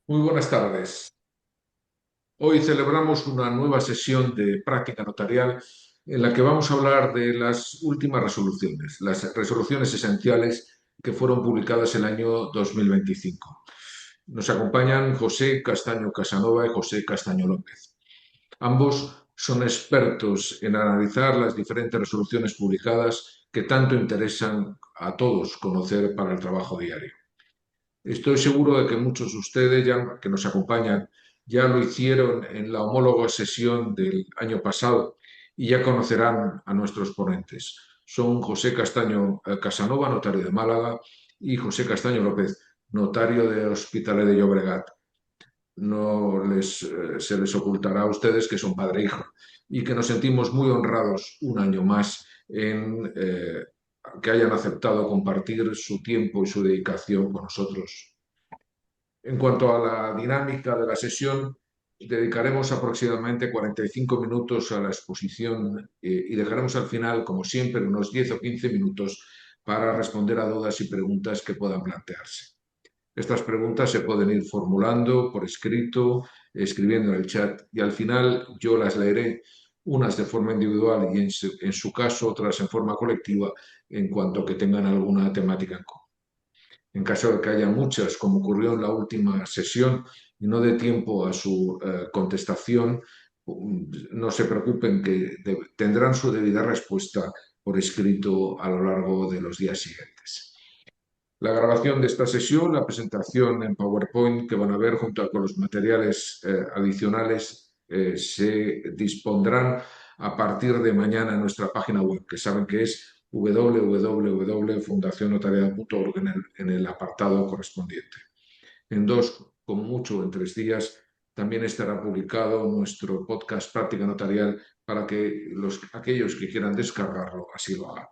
Muy buenas tardes. Hoy celebramos una nueva sesión de práctica notarial en la que vamos a hablar de las últimas resoluciones, las resoluciones esenciales que fueron publicadas el año 2025. Nos acompañan José Castaño Casanova y José Castaño López. Ambos son expertos en analizar las diferentes resoluciones publicadas que tanto interesan a todos conocer para el trabajo diario. Estoy seguro de que muchos de ustedes que nos acompañan ya lo hicieron en la homóloga sesión del año pasado y ya conocerán a nuestros ponentes. Son José Castaño Casanova, notario de Málaga, y José Castaño López, notario de Hospitalet de Llobregat. No se les ocultará a ustedes que son padre e hijo y que nos sentimos muy honrados un año más en que hayan aceptado compartir su tiempo y su dedicación con nosotros. En cuanto a la dinámica de la sesión, dedicaremos aproximadamente 45 minutos a la exposición y dejaremos al final, como siempre, unos 10 o 15 minutos para responder a dudas y preguntas que puedan plantearse. Estas preguntas se pueden ir formulando por escrito, escribiendo en el chat y al final yo las leeré, unas de forma individual y en su caso otras en forma colectiva en cuanto que tengan alguna temática en común. En caso de que haya muchas, como ocurrió en la última sesión, y no dé tiempo a su contestación, no se preocupen que tendrán su debida respuesta por escrito a lo largo de los días siguientes. La grabación de esta sesión, la presentación en PowerPoint que van a ver junto con los materiales adicionales se dispondrán a partir de mañana en nuestra página web, que saben que es www.fundacionnotarial.org en el apartado correspondiente. En 2, como mucho en 3 días, también estará publicado nuestro podcast Práctica Notarial para que aquellos que quieran descargarlo así lo hagan.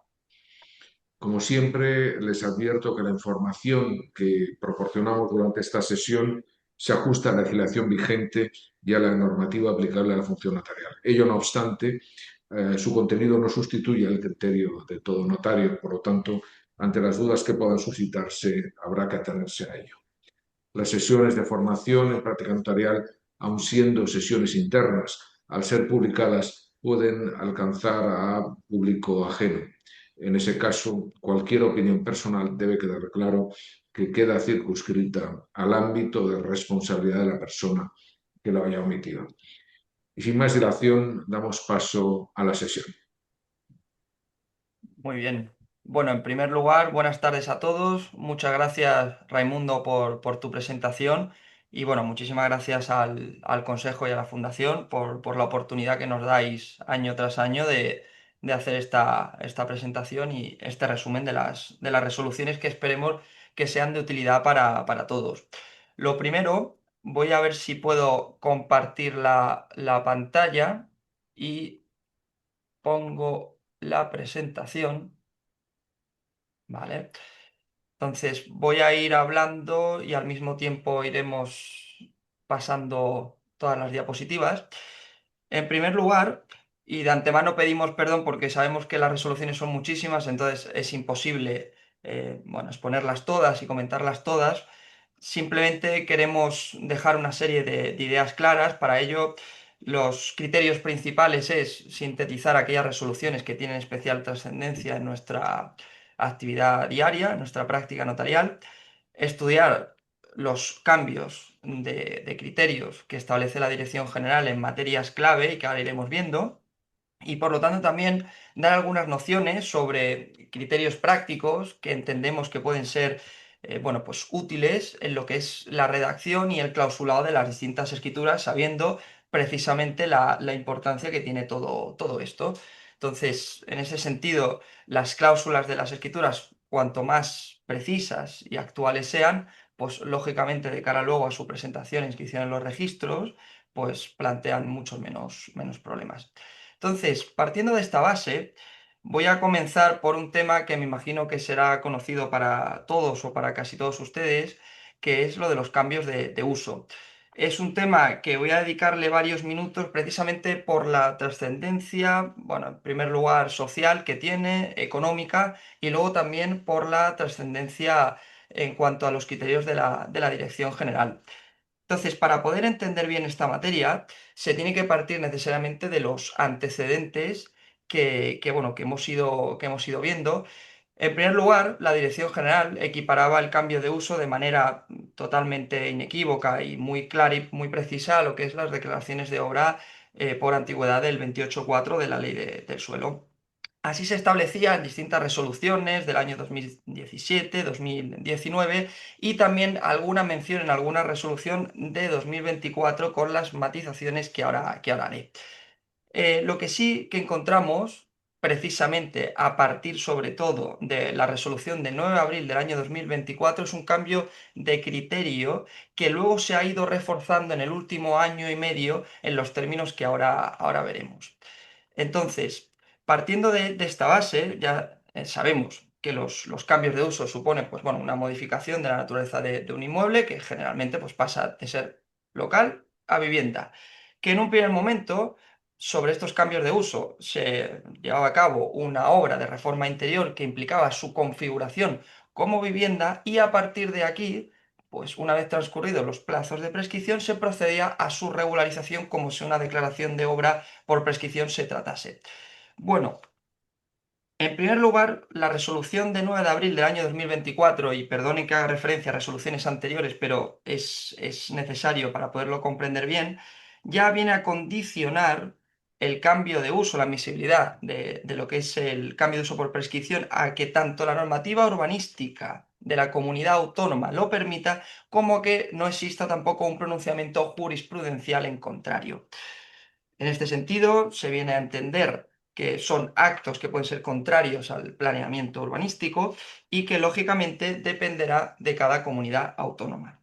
Como siempre, les advierto que la información que proporcionamos durante esta sesión se ajusta a la legislación vigente y a la normativa aplicable a la función notarial. Ello no obstante, su contenido no sustituye el criterio de todo notario, por lo tanto, ante las dudas que puedan suscitarse, habrá que atenerse a ello. Las sesiones de formación en práctica notarial, aun siendo sesiones internas, al ser publicadas, pueden alcanzar a público ajeno. En ese caso, cualquier opinión personal debe quedar claro que queda circunscrita al ámbito de responsabilidad de la persona que lo haya omitido. Y sin más dilación, damos paso a la sesión. Muy bien. Bueno, en primer lugar, buenas tardes a todos. Muchas gracias, Raimundo, por tu presentación. Y bueno, muchísimas gracias al Consejo y a la Fundación por la oportunidad que nos dais año tras año de hacer esta presentación y este resumen de las resoluciones que esperemos que sean de utilidad para todos. Lo primero, voy a ver si puedo compartir la pantalla y pongo la presentación. Vale. Entonces voy a ir hablando y al mismo tiempo iremos pasando todas las diapositivas. En primer lugar, y de antemano pedimos perdón porque sabemos que las resoluciones son muchísimas, entonces es imposible bueno, exponerlas todas y comentarlas todas. Simplemente queremos dejar una serie de ideas claras. Para ello, los criterios principales es sintetizar aquellas resoluciones que tienen especial trascendencia en nuestra actividad diaria, en nuestra práctica notarial, estudiar los cambios de criterios que establece la Dirección General en materias clave y que ahora iremos viendo, y por lo tanto también dar algunas nociones sobre criterios prácticos que entendemos que pueden ser bueno, pues útiles en lo que es la redacción y el clausulado de las distintas escrituras, sabiendo precisamente la importancia que tiene todo esto. Entonces, en ese sentido, las cláusulas de las escrituras, cuanto más precisas y actuales sean, pues lógicamente de cara luego a su presentación e inscripción en los registros, pues plantean muchos menos problemas. Entonces, partiendo de esta base, voy a comenzar por un tema que me imagino que será conocido para todos o para casi todos ustedes, que es lo de los cambios de uso. Es un tema que voy a dedicarle varios minutos precisamente por la trascendencia, bueno, en primer lugar social que tiene, económica, y luego también por la trascendencia en cuanto a los criterios de la Dirección General. Entonces, para poder entender bien esta materia, se tiene que partir necesariamente de los antecedentes bueno, que hemos ido viendo. En primer lugar, la Dirección General equiparaba el cambio de uso de manera totalmente inequívoca y muy clara y muy precisa a lo que es las declaraciones de obra por antigüedad del 28.4 de la Ley del Suelo. Así se establecía en distintas resoluciones del año 2017, 2019 y también alguna mención en alguna resolución de 2024 con las matizaciones que ahora haré. Lo que sí que encontramos, precisamente a partir sobre todo de la resolución del 9 de abril del año 2024, es un cambio de criterio que luego se ha ido reforzando en el último año y medio en los términos que ahora veremos. Entonces, partiendo de esta base, ya sabemos que los cambios de uso suponen pues, bueno, una modificación de la naturaleza de un inmueble que generalmente pues, pasa de ser local a vivienda. Que en un primer momento, sobre estos cambios de uso, se llevaba a cabo una obra de reforma interior que implicaba su configuración como vivienda y a partir de aquí, pues una vez transcurridos los plazos de prescripción, se procedía a su regularización como si una declaración de obra por prescripción se tratase. Bueno, en primer lugar, la resolución de 9 de abril del año 2024, y perdonen que haga referencia a resoluciones anteriores, pero es necesario para poderlo comprender bien, ya viene a condicionar el cambio de uso, la admisibilidad de lo que es el cambio de uso por prescripción, a que tanto la normativa urbanística de la comunidad autónoma lo permita, como que no exista tampoco un pronunciamiento jurisprudencial en contrario. En este sentido, se viene a entender que son actos que pueden ser contrarios al planeamiento urbanístico y que lógicamente dependerá de cada comunidad autónoma.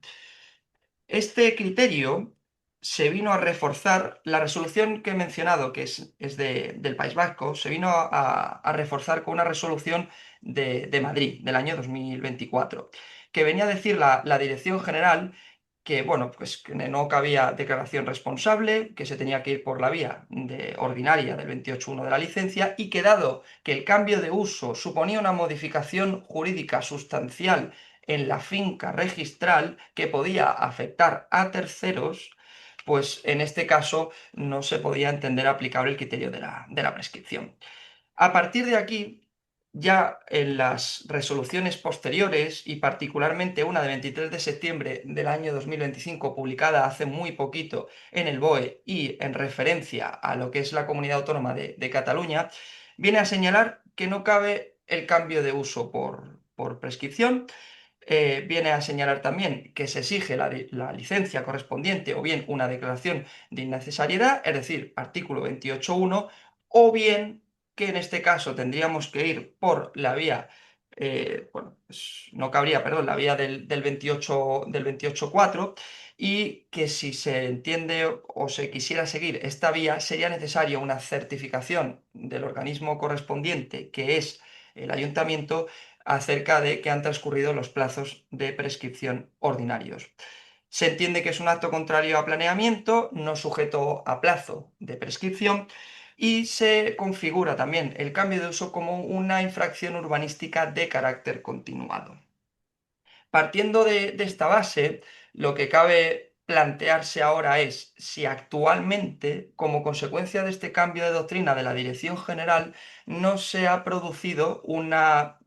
Este criterio se vino a reforzar, la resolución que he mencionado, que es del País Vasco, se vino a reforzar con una resolución de Madrid del año 2024, que venía a decir la Dirección General que, bueno, pues que no cabía declaración responsable, que se tenía que ir por la vía ordinaria del 28.1 de la licencia y que dado que el cambio de uso suponía una modificación jurídica sustancial en la finca registral que podía afectar a terceros, pues en este caso no se podía entender aplicable el criterio de la prescripción. A partir de aquí, ya en las resoluciones posteriores, y particularmente una de 23 de septiembre del año 2025, publicada hace muy poquito en el BOE y en referencia a lo que es la Comunidad Autónoma de Cataluña, viene a señalar que no cabe el cambio de uso por prescripción. Viene a señalar también que se exige la licencia correspondiente o bien una declaración de innecesariedad, es decir, artículo 28.1, o bien que en este caso tendríamos que ir por la vía, bueno, pues no cabría, perdón, la vía del 28.4 y que si se entiende o se quisiera seguir esta vía sería necesaria una certificación del organismo correspondiente, que es el ayuntamiento, acerca de que han transcurrido los plazos de prescripción ordinarios. Se entiende que es un acto contrario a planeamiento, no sujeto a plazo de prescripción, y se configura también el cambio de uso como una infracción urbanística de carácter continuado. Partiendo de esta base, lo que cabe plantearse ahora es si actualmente, como consecuencia de este cambio de doctrina de la Dirección General, no se ha producido una,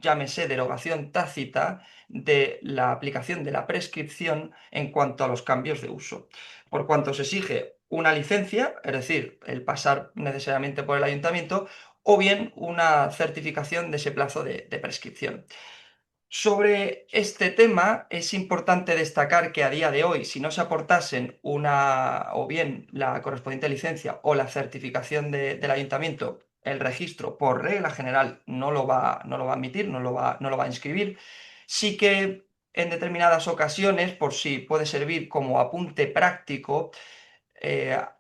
llámese, derogación tácita de la aplicación de la prescripción en cuanto a los cambios de uso. Por cuanto se exige una licencia, es decir, el pasar necesariamente por el ayuntamiento, o bien una certificación de ese plazo de prescripción. Sobre este tema es importante destacar que a día de hoy, si no se aportasen una o bien la correspondiente licencia o la certificación del ayuntamiento, el registro por regla general no lo va a admitir, no lo va a inscribir. Sí que en determinadas ocasiones, por si puede servir como apunte práctico,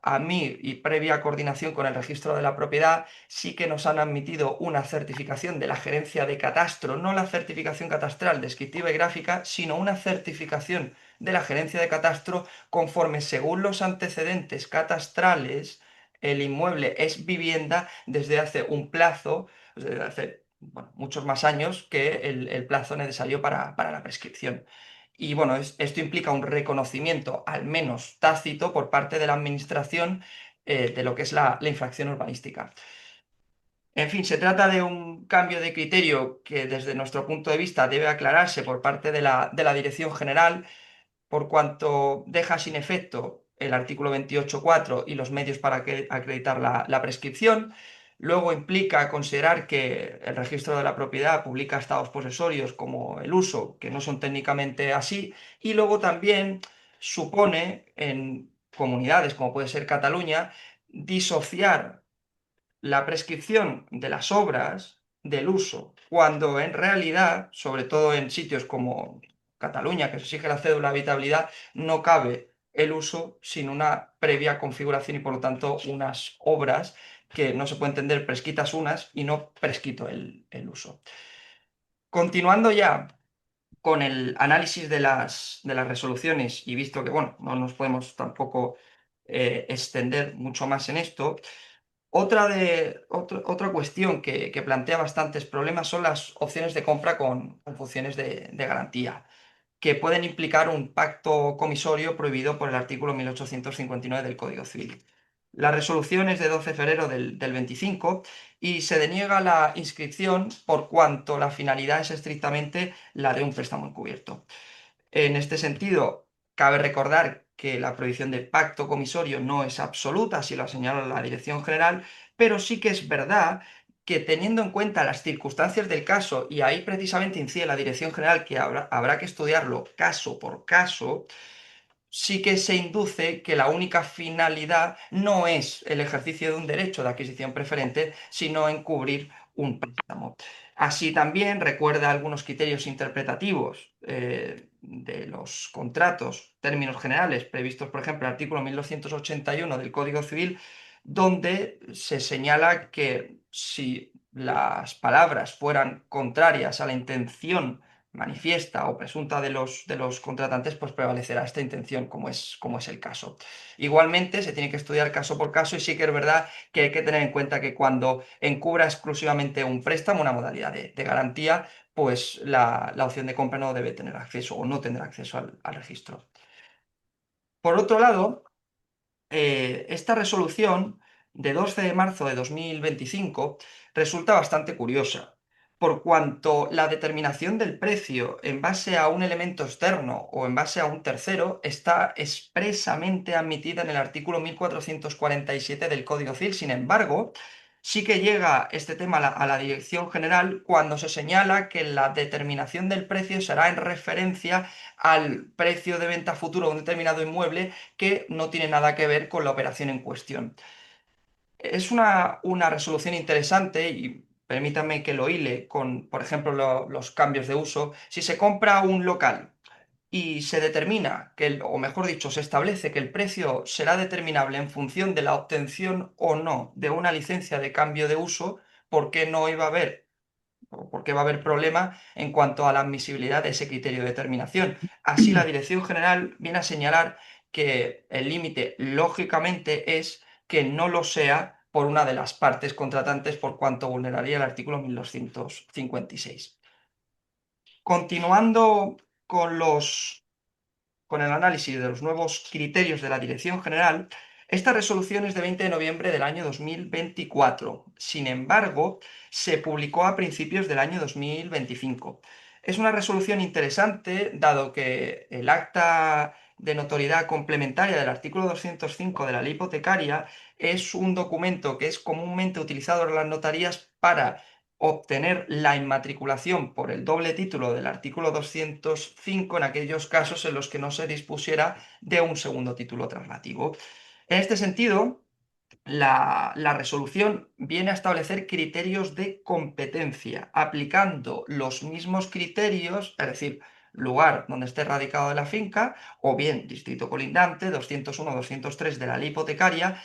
a mí y previa coordinación con el registro de la propiedad, sí que nos han admitido una certificación de la gerencia de catastro, no la certificación catastral descriptiva y gráfica, sino una certificación de la gerencia de catastro conforme según los antecedentes catastrales, el inmueble es vivienda desde hace un plazo, desde hace bueno, muchos más años que el plazo necesario para la prescripción. Y bueno, esto implica un reconocimiento, al menos tácito, por parte de la administración de lo que es la infracción urbanística. En fin, se trata de un cambio de criterio que desde nuestro punto de vista debe aclararse por parte de la Dirección General, por cuanto deja sin efecto el artículo 28.4 y los medios para acreditar la prescripción. Luego implica considerar que el registro de la propiedad publica estados posesorios como el uso, que no son técnicamente así. Y luego también supone en comunidades como puede ser Cataluña disociar la prescripción de las obras del uso, cuando en realidad, sobre todo en sitios como Cataluña, que se exige la cédula de habitabilidad, no cabe el uso sin una previa configuración y por lo tanto unas obras que no se puede entender prescritas unas y no prescrito el uso. Continuando ya con el análisis de las resoluciones y visto que, bueno, no nos podemos tampoco extender mucho más en esto, otra cuestión que plantea bastantes problemas son las opciones de compra con funciones de garantía, que pueden implicar un pacto comisorio prohibido por el artículo 1859 del Código Civil. La resolución es de 12 de febrero del 25 y se deniega la inscripción por cuanto la finalidad es estrictamente la de un préstamo encubierto. En este sentido, cabe recordar que la prohibición del pacto comisorio no es absoluta, así lo señala la Dirección General, pero sí que es verdad que teniendo en cuenta las circunstancias del caso, y ahí precisamente incide la Dirección General que habrá que estudiarlo caso por caso, sí que se induce que la única finalidad no es el ejercicio de un derecho de adquisición preferente, sino encubrir un préstamo. Así también recuerda algunos criterios interpretativos de los contratos, términos generales, previstos, por ejemplo, en el artículo 1281 del Código Civil, donde se señala que si las palabras fueran contrarias a la intención manifiesta o presunta de los contratantes, pues prevalecerá esta intención, como es el caso. Igualmente, se tiene que estudiar caso por caso y sí que es verdad que hay que tener en cuenta que cuando encubra exclusivamente un préstamo, una modalidad de garantía, pues la opción de compra no debe tener acceso o no tendrá acceso al registro. Por otro lado, esta resolución de 12 de marzo de 2025 resulta bastante curiosa, por cuanto la determinación del precio en base a un elemento externo o en base a un tercero está expresamente admitida en el artículo 1447 del Código Civil. Sin embargo, sí que llega este tema a la Dirección General cuando se señala que la determinación del precio será en referencia al precio de venta futuro de un determinado inmueble que no tiene nada que ver con la operación en cuestión. Es una resolución interesante y permítanme que lo hile con, por ejemplo, los cambios de uso. Si se compra un local y se determina que, o mejor dicho, se establece que el precio será determinable en función de la obtención o no de una licencia de cambio de uso, ¿por qué no iba a haber o por qué va a haber problema en cuanto a la admisibilidad de ese criterio de determinación? Así, la Dirección General viene a señalar que el límite, lógicamente, es que no lo sea por una de las partes contratantes por cuanto vulneraría el artículo 1256. Continuando con el análisis de los nuevos criterios de la Dirección General, esta resolución es de 20 de noviembre del año 2024. Sin embargo, se publicó a principios del año 2025. Es una resolución interesante, dado que el acta de notoriedad complementaria del artículo 205 de la ley hipotecaria es un documento que es comúnmente utilizado en las notarías para obtener la inmatriculación por el doble título del artículo 205 en aquellos casos en los que no se dispusiera de un segundo título traslativo. En este sentido, la resolución viene a establecer criterios de competencia, aplicando los mismos criterios, es decir, lugar donde esté radicado la finca, o bien distrito colindante, 201-203 de la ley hipotecaria,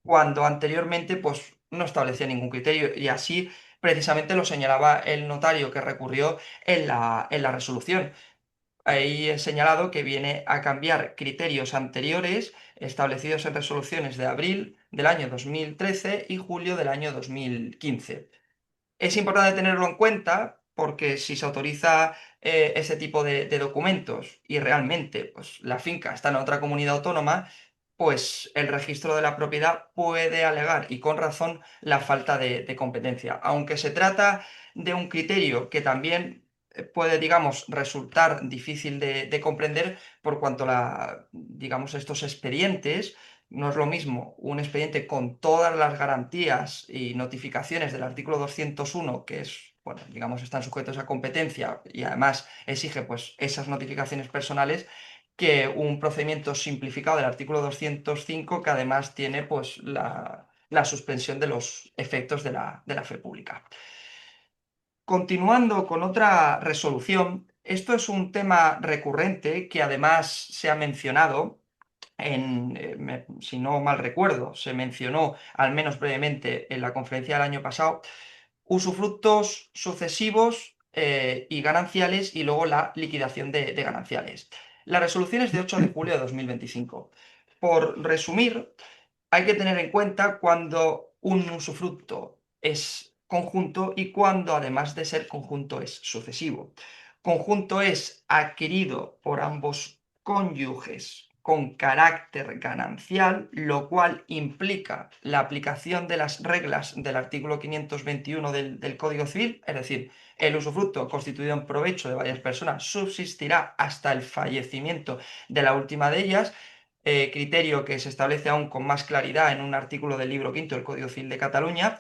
cuando anteriormente pues, no establecía ningún criterio y así precisamente lo señalaba el notario que recurrió en la resolución. Ahí he señalado que viene a cambiar criterios anteriores establecidos en resoluciones de abril del año 2013 y julio del año 2015. Es importante tenerlo en cuenta porque si se autoriza ese tipo de documentos y realmente pues, la finca está en otra comunidad autónoma, pues el registro de la propiedad puede alegar, y con razón, la falta de competencia. Aunque se trata de un criterio que también puede, digamos, resultar difícil de comprender por cuanto digamos, estos expedientes, no es lo mismo un expediente con todas las garantías y notificaciones del artículo 201, que es, bueno, digamos, están sujetos a competencia y además exige pues esas notificaciones personales, que un procedimiento simplificado del artículo 205, que además tiene pues la suspensión de los efectos de la fe pública. Continuando con otra resolución, esto es un tema recurrente que además se ha mencionado si no mal recuerdo, se mencionó al menos brevemente en la conferencia del año pasado, usufructos sucesivos y gananciales, y luego la liquidación de gananciales. La resolución es de 8 de julio de 2025. Por resumir, hay que tener en cuenta cuando un usufructo es conjunto y cuando, además de ser conjunto, es sucesivo. Conjunto es adquirido por ambos cónyuges con carácter ganancial, lo cual implica la aplicación de las reglas del artículo 521 del Código Civil, es decir, el usufructo constituido en provecho de varias personas subsistirá hasta el fallecimiento de la última de ellas, criterio que se establece aún con más claridad en un artículo del libro quinto del Código Civil de Cataluña,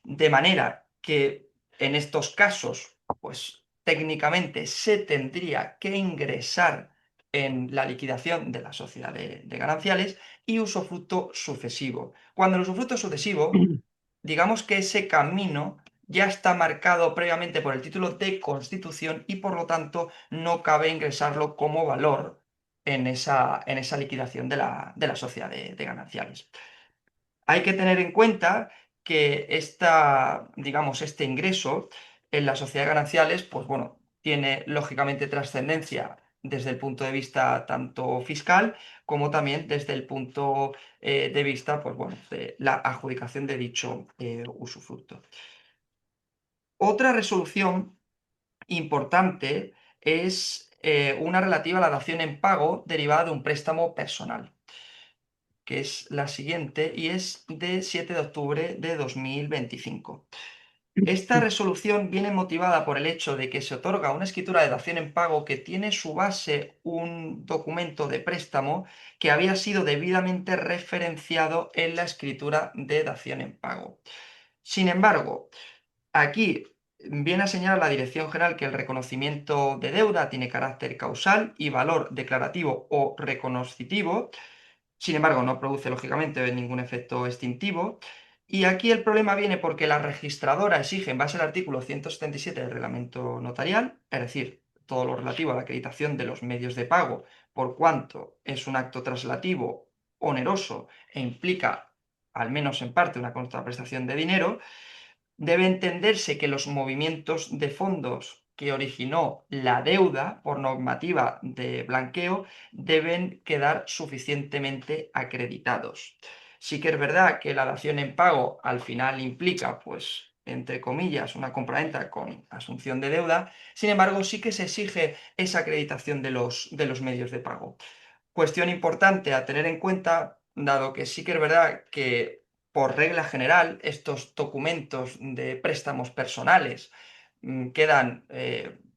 de manera que en estos casos, pues técnicamente se tendría que ingresar en la liquidación de la sociedad de gananciales, y usufructo sucesivo. Cuando el usufructo sucesivo, digamos que ese camino ya está marcado previamente por el título de constitución y por lo tanto no cabe ingresarlo como valor en esa liquidación de la sociedad de gananciales. Hay que tener en cuenta que digamos, este ingreso en la sociedad de gananciales, pues bueno, tiene lógicamente trascendencia desde el punto de vista tanto fiscal como también desde el punto de vista, pues bueno, de la adjudicación de dicho usufructo. Otra resolución importante es una relativa a la dación en pago derivada de un préstamo personal, que es la siguiente y es de 7 de octubre de 2025. Esta resolución viene motivada por el hecho de que se otorga una escritura de dación en pago que tiene su base un documento de préstamo que había sido debidamente referenciado en la escritura de dación en pago. Sin embargo, aquí viene a señalar la Dirección General que el reconocimiento de deuda tiene carácter causal y valor declarativo o reconocitivo. Sin embargo, no produce lógicamente ningún efecto extintivo. Y aquí el problema viene porque la registradora exige, en base al artículo 177 del reglamento notarial, es decir, todo lo relativo a la acreditación de los medios de pago, por cuanto es un acto traslativo, oneroso e implica, al menos en parte, una contraprestación de dinero, debe entenderse que los movimientos de fondos que originó la deuda por normativa de blanqueo deben quedar suficientemente acreditados. Sí que es verdad que la dación en pago al final implica, pues, entre comillas, una compraventa con asunción de deuda. Sin embargo, sí que se exige esa acreditación de los medios de pago. Cuestión importante a tener en cuenta, dado que sí que es verdad que por regla general estos documentos de préstamos personales quedan,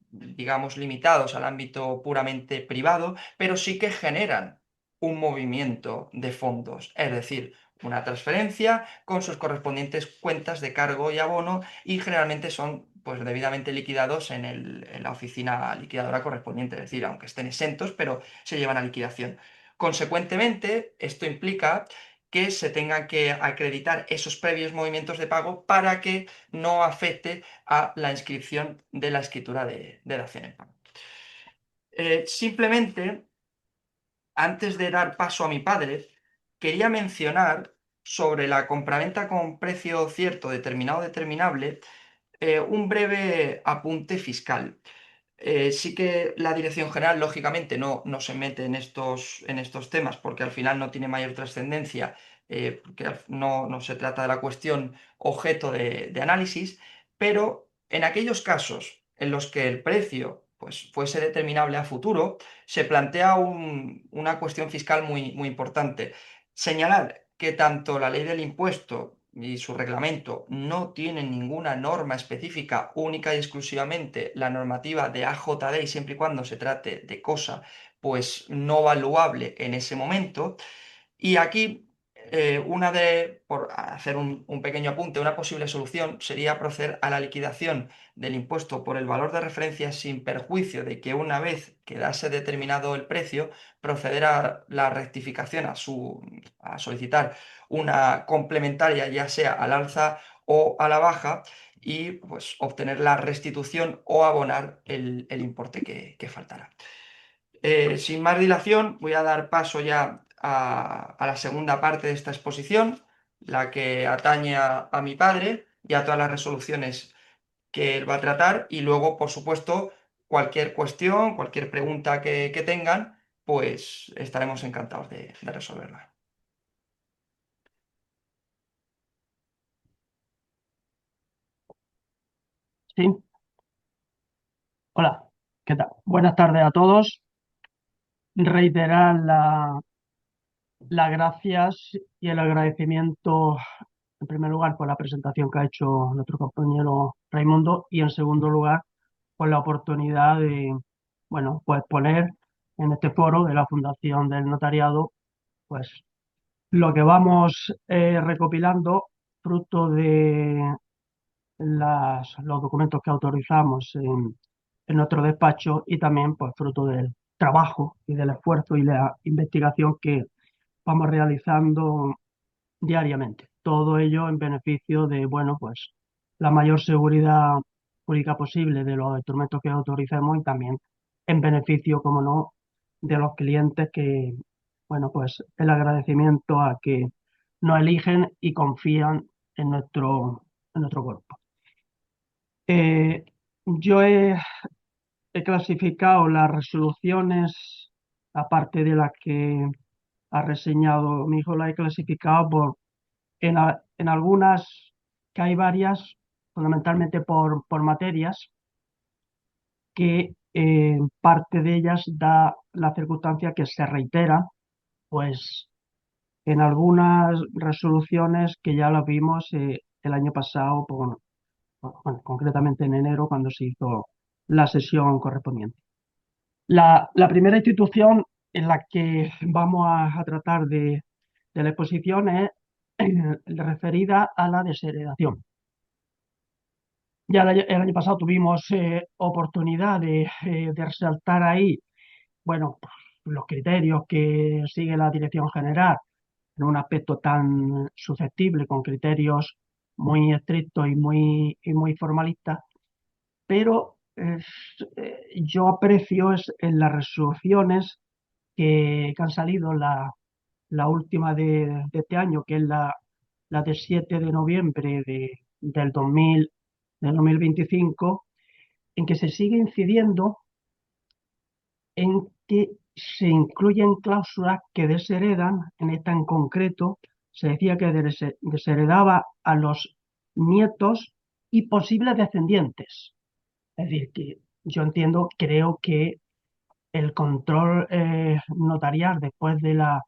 digamos, limitados al ámbito puramente privado, pero sí que generan un movimiento de fondos, es decir, una transferencia con sus correspondientes cuentas de cargo y abono, y generalmente son pues debidamente liquidados en la oficina liquidadora correspondiente, es decir, aunque estén exentos, pero se llevan a liquidación. Consecuentemente, esto implica que se tengan que acreditar esos previos movimientos de pago para que no afecte a la inscripción de la escritura de dación en pago. Simplemente, antes de dar paso a mi padre, quería mencionar sobre la compraventa con precio cierto, determinado, determinable, un breve apunte fiscal. Sí que la Dirección General, lógicamente, no se mete en estos temas porque al final no tiene mayor trascendencia, porque no se trata de la cuestión objeto de análisis, pero en aquellos casos en los que el precio pues, fuese determinable a futuro, se plantea una cuestión fiscal muy importante. Señalar que tanto la ley del impuesto y su reglamento no tienen ninguna norma específica única y exclusivamente la normativa de AJD y siempre y cuando se trate de cosa pues no valuable en ese momento. Y aquí, por hacer un pequeño apunte, una posible solución sería proceder a la liquidación del impuesto por el valor de referencia sin perjuicio de que una vez quedase determinado el precio, proceder a la rectificación, a solicitar una complementaria, ya sea al alza o a la baja, y pues obtener la restitución o abonar el importe que faltará. Sin más dilación, voy a dar paso ya a la segunda parte de esta exposición, la que atañe a mi padre y a todas las resoluciones que él va a tratar. Y luego, por supuesto, cualquier cuestión, cualquier pregunta que tengan, pues estaremos encantados de resolverla. Sí, hola, ¿qué tal? Buenas tardes a todos. Reiterar las gracias y el agradecimiento, en primer lugar, por la presentación que ha hecho nuestro compañero Raimundo y, en segundo lugar, por la oportunidad de, bueno, pues poner en este foro de la Fundación del Notariado, pues lo que vamos recopilando fruto de los documentos que autorizamos en nuestro despacho y también pues fruto del trabajo y del esfuerzo y la investigación que vamos realizando diariamente. Todo ello en beneficio de, bueno, pues la mayor seguridad jurídica posible de los instrumentos que autoricemos y también en beneficio, como no, de los clientes que, bueno, pues el agradecimiento a que nos eligen y confían en nuestro cuerpo. Eh, yo he clasificado las resoluciones, aparte de las que ha reseñado mi hijo, las he clasificado en algunas, que hay varias, fundamentalmente por materias, que parte de ellas da la circunstancia que se reitera, pues en algunas resoluciones que ya las vimos el año pasado, bueno, concretamente en enero, cuando se hizo la sesión correspondiente. La primera institución en la que vamos a tratar de la exposición es referida a la desheredación. Ya el año pasado tuvimos oportunidad de resaltar ahí, bueno, pues, los criterios que sigue la Dirección General en un aspecto tan susceptible, con criterios muy estrictos y muy formalistas, pero yo aprecio en las resoluciones que han salido, la última de este año, que es la de 7 de noviembre del 2025, en que se sigue incidiendo en que se incluyen cláusulas que desheredan, en esta en concreto, se decía que desheredaba a los nietos y posibles descendientes. Es decir, que yo entiendo, creo que el control notarial después de las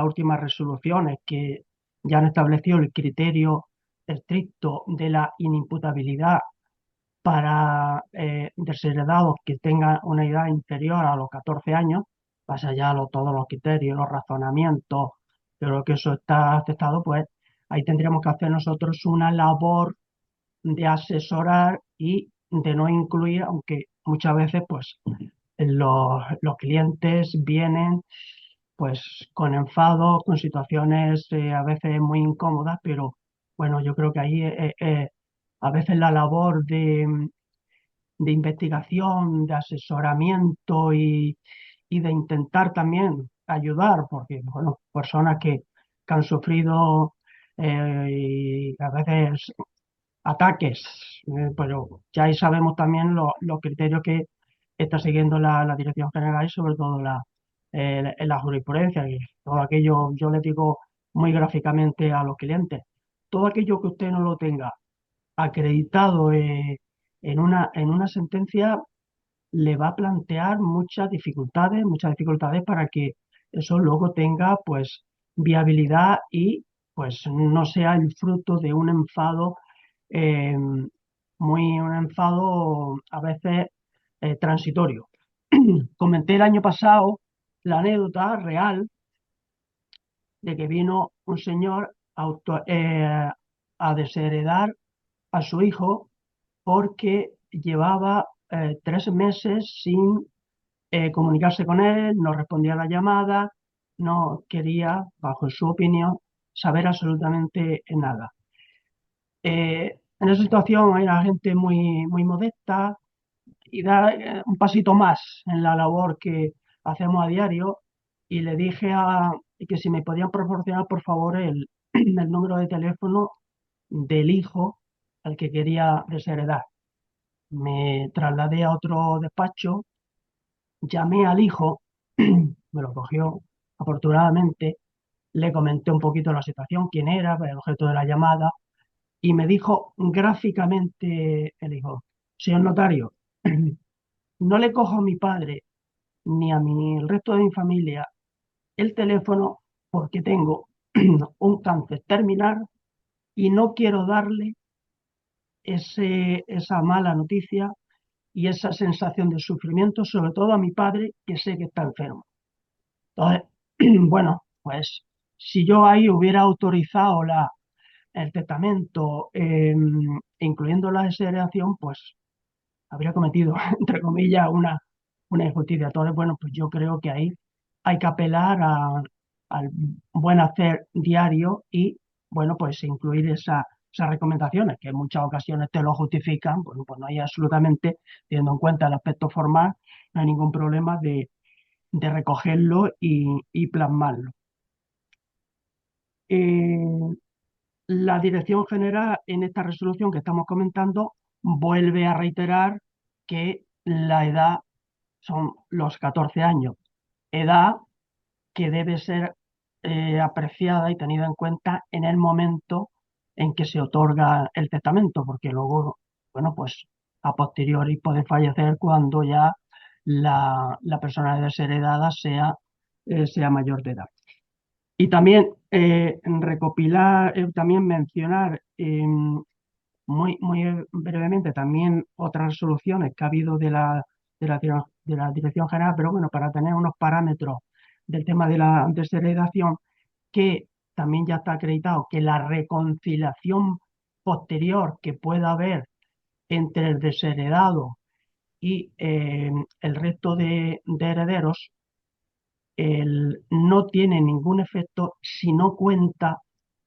últimas resoluciones que ya han establecido el criterio estricto de la inimputabilidad para desheredados que tengan una edad inferior a los 14 años, pasa ya todos los criterios, los razonamientos, pero que eso está aceptado, pues ahí tendríamos que hacer nosotros una labor de asesorar y de no incluir, aunque muchas veces pues los clientes vienen pues con enfados, con situaciones a veces muy incómodas, pero bueno, yo creo que ahí a veces la labor de investigación, de asesoramiento y de intentar también ayudar, porque bueno, personas que han sufrido y a veces ataques, pero ya ahí sabemos también los criterios que está siguiendo la Dirección General y sobre todo la jurisprudencia, y todo aquello, yo le digo muy gráficamente a los clientes, todo aquello que usted no lo tenga acreditado en una sentencia, le va a plantear muchas dificultades para que eso luego tenga pues viabilidad y pues no sea el fruto de un enfado, eh, un enfado a veces transitorio. Comenté el año pasado la anécdota real de que vino un señor a desheredar a su hijo porque llevaba 3 meses sin comunicarse con él, no respondía a la llamada, no quería, bajo su opinión, saber absolutamente nada. En esa situación era gente muy modesta y da un pasito más en la labor que hacemos a diario y le dije que si me podían proporcionar por favor el número de teléfono del hijo al que quería desheredar. Me trasladé a otro despacho, llamé al hijo, me lo cogió afortunadamente, le comenté un poquito la situación, quién era, el objeto de la llamada, y me dijo gráficamente el hijo: señor notario, no le cojo a mi padre ni a el resto de mi familia el teléfono porque tengo un cáncer terminal y no quiero darle esa mala noticia y esa sensación de sufrimiento, sobre todo a mi padre, que sé que está enfermo. Entonces, bueno, pues si yo ahí hubiera autorizado el testamento, incluyendo la desheredación, pues habría cometido, entre comillas, una injusticia. Entonces, bueno, pues yo creo que ahí hay que apelar al buen hacer diario y, bueno, pues incluir esas recomendaciones, que en muchas ocasiones te lo justifican. Bueno, pues no hay absolutamente, teniendo en cuenta el aspecto formal, no hay ningún problema de recogerlo y plasmarlo. Eh, la Dirección General en esta resolución que estamos comentando vuelve a reiterar que la edad son los 14 años, edad que debe ser apreciada y tenida en cuenta en el momento en que se otorga el testamento, porque luego, bueno, pues a posteriori puede fallecer cuando ya la persona desheredada sea mayor de edad. Y también recopilar, también mencionar muy brevemente también otras resoluciones que ha habido de la Dirección General, pero bueno, para tener unos parámetros del tema de la desheredación, que también ya está acreditado que la reconciliación posterior que pueda haber entre el desheredado y el resto de herederos no tiene ningún efecto si no cuenta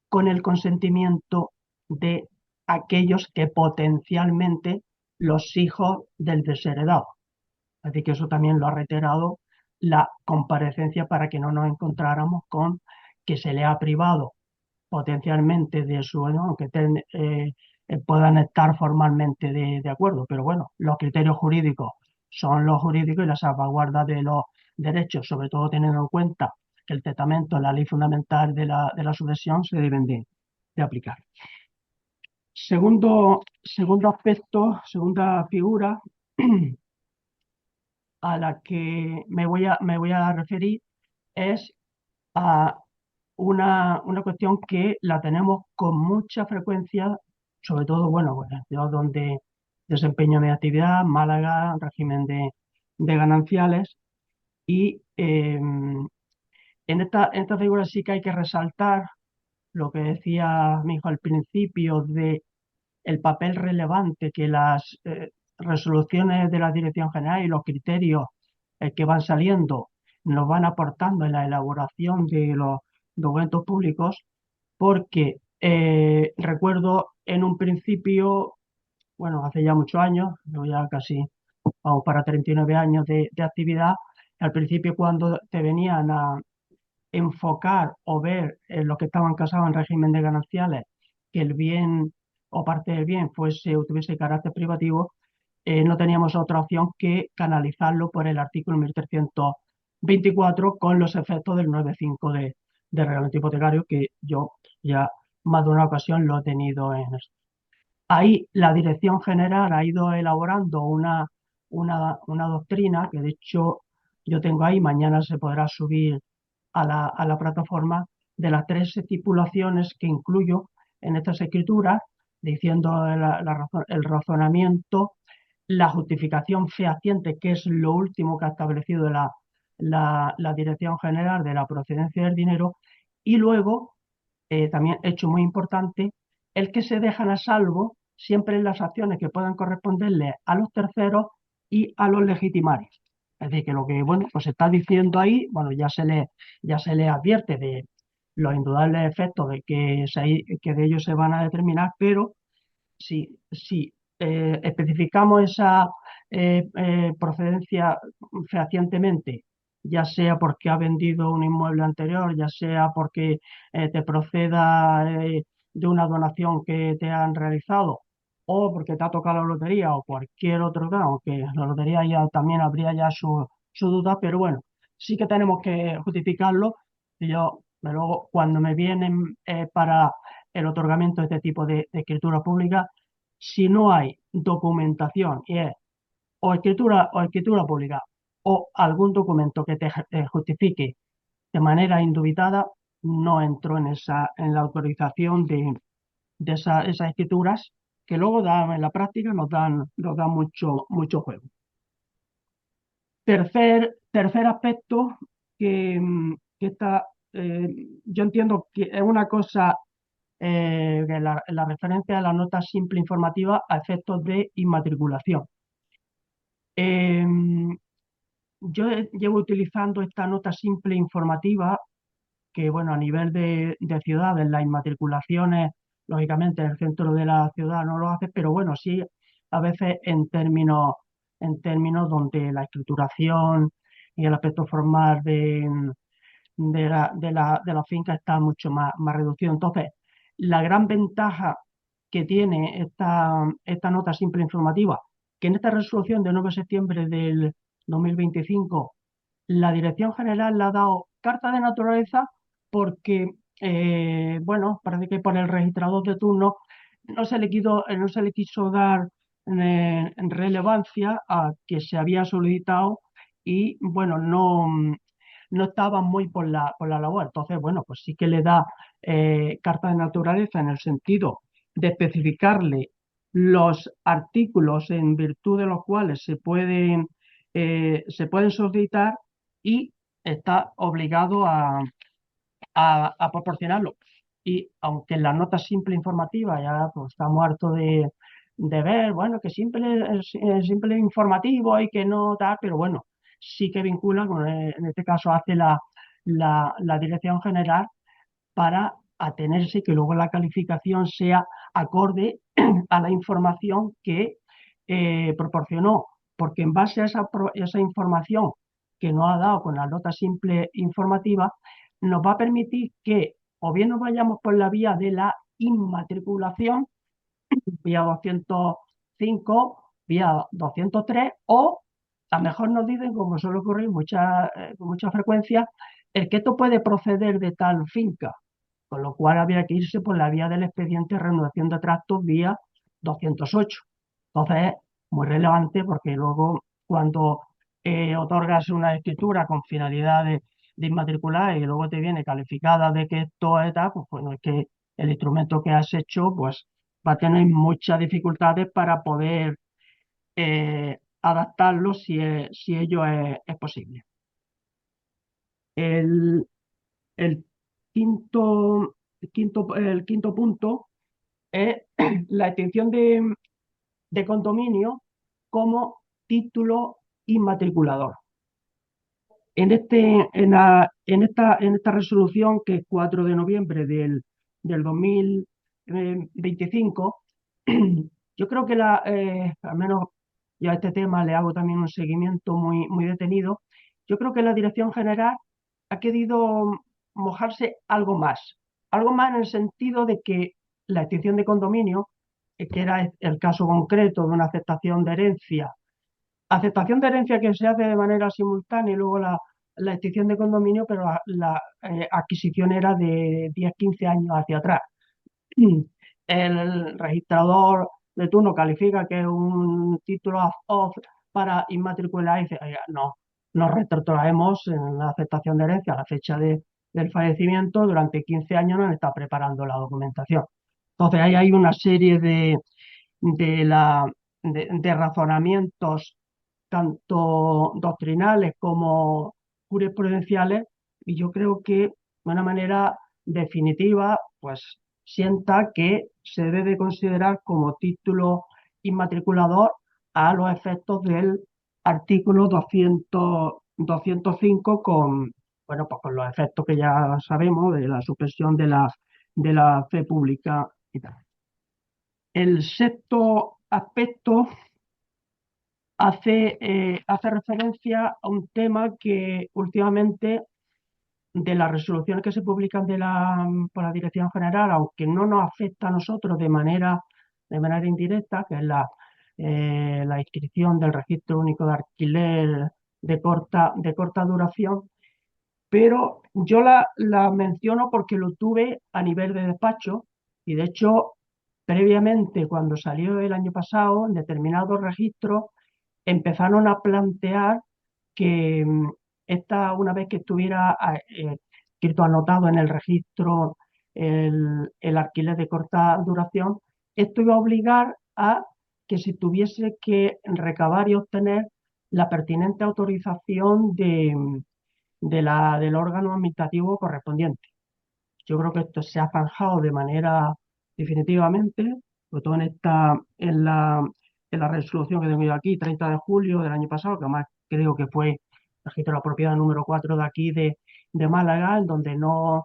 con el consentimiento de aquellos que potencialmente los hijos del desheredado. Así que eso también lo ha reiterado la comparecencia para que no nos encontráramos con que se le ha privado potencialmente de su, ¿no? Aunque puedan estar formalmente de acuerdo, pero bueno, los criterios jurídicos son los jurídicos y la salvaguarda de los derechos, sobre todo teniendo en cuenta que el testamento es la ley fundamental de la sucesión, se deben de aplicar. Segundo aspecto, segunda figura a la que me voy a referir es a una cuestión que la tenemos con mucha frecuencia, sobre todo, bueno, pues, yo donde desempeño mi actividad, Málaga, régimen de gananciales, y en esta figura sí que hay que resaltar lo que decía mi hijo al principio de el papel relevante que las resoluciones de la Dirección General y los criterios que van saliendo nos van aportando en la elaboración de los documentos públicos, porque recuerdo en un principio, bueno, hace ya muchos años, yo ya casi vamos para 39 años de actividad, al principio cuando te venían a enfocar o ver en los que estaban casados en régimen de gananciales que el bien o parte del bien tuviese carácter privativo, no teníamos otra opción que canalizarlo por el artículo 1324 con los efectos del 9.5 de reglamento hipotecario, que yo ya más de una ocasión lo he tenido en esto. Ahí la Dirección General ha ido elaborando una doctrina que de hecho yo tengo ahí, mañana se podrá subir a la plataforma, de las tres estipulaciones que incluyo en estas escrituras, diciendo el razonamiento, la justificación fehaciente, que es lo último que ha establecido la Dirección General de la Procedencia del Dinero, y luego, también hecho muy importante, el que se dejan a salvo siempre en las acciones que puedan corresponderle a los terceros y a los legitimarios. Es decir, que lo que, bueno, pues se está diciendo ahí, bueno, ya se le advierte de los indudables efectos de que de ellos se van a determinar, pero si especificamos esa procedencia fehacientemente, ya sea porque ha vendido un inmueble anterior, ya sea porque te proceda de una donación que te han realizado, o porque te ha tocado la lotería o cualquier otro caso, aunque la lotería ya también habría ya su duda, pero bueno, sí que tenemos que justificarlo. Y yo, luego, cuando me vienen para el otorgamiento de este tipo de escritura pública, si no hay documentación y es o escritura pública o algún documento que te justifique de manera indubitada, no entro en la autorización de esas escrituras que luego en la práctica nos dan mucho juego. Tercer aspecto que está, yo entiendo que es una cosa, que la referencia a la nota simple informativa a efectos de inmatriculación. Eh, yo llevo utilizando esta nota simple informativa que, bueno, a nivel de ciudades, las inmatriculaciones, lógicamente, en el centro de la ciudad no lo hace, pero bueno, sí, a veces en términos donde la escrituración y el aspecto formal de la finca está mucho más reducido. Entonces, la gran ventaja que tiene esta nota simple informativa, que en esta resolución de 9 de septiembre del 2025, la Dirección General le ha dado carta de naturaleza porque, bueno, parece que por el registrador de turno no se le quiso dar relevancia a que se había solicitado y, bueno, no estaban muy por la labor. Entonces, bueno, pues sí que le da carta de naturaleza en el sentido de especificarle los artículos en virtud de los cuales se pueden solicitar y está obligado a proporcionarlo. Y aunque en la nota simple informativa ya pues, estamos hartos de ver, bueno, que es simple informativo y que no tal, pero bueno, sí que vincula, en este caso hace la Dirección General para atenerse y que luego la calificación sea acorde a la información que proporcionó, porque en base a esa información que nos ha dado con la nota simple informativa, nos va a permitir que o bien nos vayamos por la vía de la inmatriculación, vía 205, vía 203, o a lo mejor nos dicen, como suele ocurrir con mucha frecuencia, el que esto puede proceder de tal finca, con lo cual habría que irse por la vía del expediente de reanudación de tractos vía 208. Entonces, es muy relevante porque luego cuando otorgas una escritura con finalidad de inmatricular y luego te viene calificada de que esto es tal, pues bueno, es que el instrumento que has hecho pues va a tener muchas dificultades para poder adaptarlo si ello es posible. El, el el quinto punto es la extinción de condominio como título inmatriculador. En esta resolución, que es 4 de noviembre del 2025, yo creo que al menos yo a este tema le hago también un seguimiento muy detenido. Yo creo que la Dirección General ha querido mojarse algo más en el sentido de que la extinción de condominio, que era el caso concreto de una aceptación de herencia que se hace de manera simultánea y luego la extinción de condominio, pero la adquisición era de 10, 15 años hacia atrás. El registrador de turno califica que es un título para inmatricular y dice, "Oiga, no, nos retrotraemos en la aceptación de herencia a la fecha del fallecimiento, durante 15 años nos está preparando la documentación". Entonces ahí hay una serie de, la, de razonamientos tanto doctrinales como jurisprudenciales, y yo creo que de una manera definitiva pues sienta que se debe de considerar como título inmatriculador a los efectos del artículo 205 con, bueno, pues con los efectos que ya sabemos de la suspensión de la fe pública y tal. El sexto aspecto hace referencia a un tema que últimamente, de las resoluciones que se publican por la Dirección General, aunque no nos afecta a nosotros de manera indirecta, que es la inscripción del Registro Único de Alquiler de corta duración, pero yo la menciono porque lo tuve a nivel de despacho, y de hecho, previamente, cuando salió el año pasado, en determinados registros empezaron a plantear que una vez que estuviera escrito, anotado en el registro el alquiler de corta duración, esto iba a obligar a que se tuviese que recabar y obtener la pertinente autorización del órgano administrativo correspondiente. Yo creo que esto se ha zanjado de manera definitivamente, sobre todo en la resolución que tengo yo aquí, 30 de julio del año pasado, que además creo que fue registro de la propiedad número 4 de aquí de Málaga, en donde no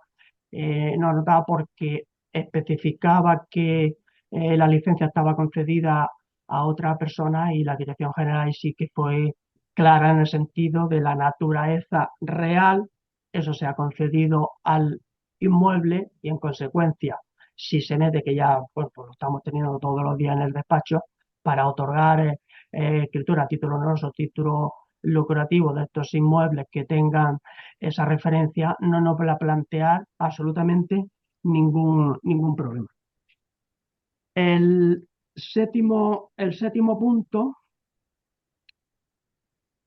anotaba porque especificaba que la licencia estaba concedida a otra persona, y la Dirección General sí que fue clara en el sentido de la naturaleza real. Eso se ha concedido al inmueble, y en consecuencia, si se mete, que ya pues lo estamos teniendo todos los días en el despacho, para otorgar escritura a título honroso, título lucrativo de estos inmuebles que tengan esa referencia, no nos va a plantear absolutamente ningún problema. El séptimo punto,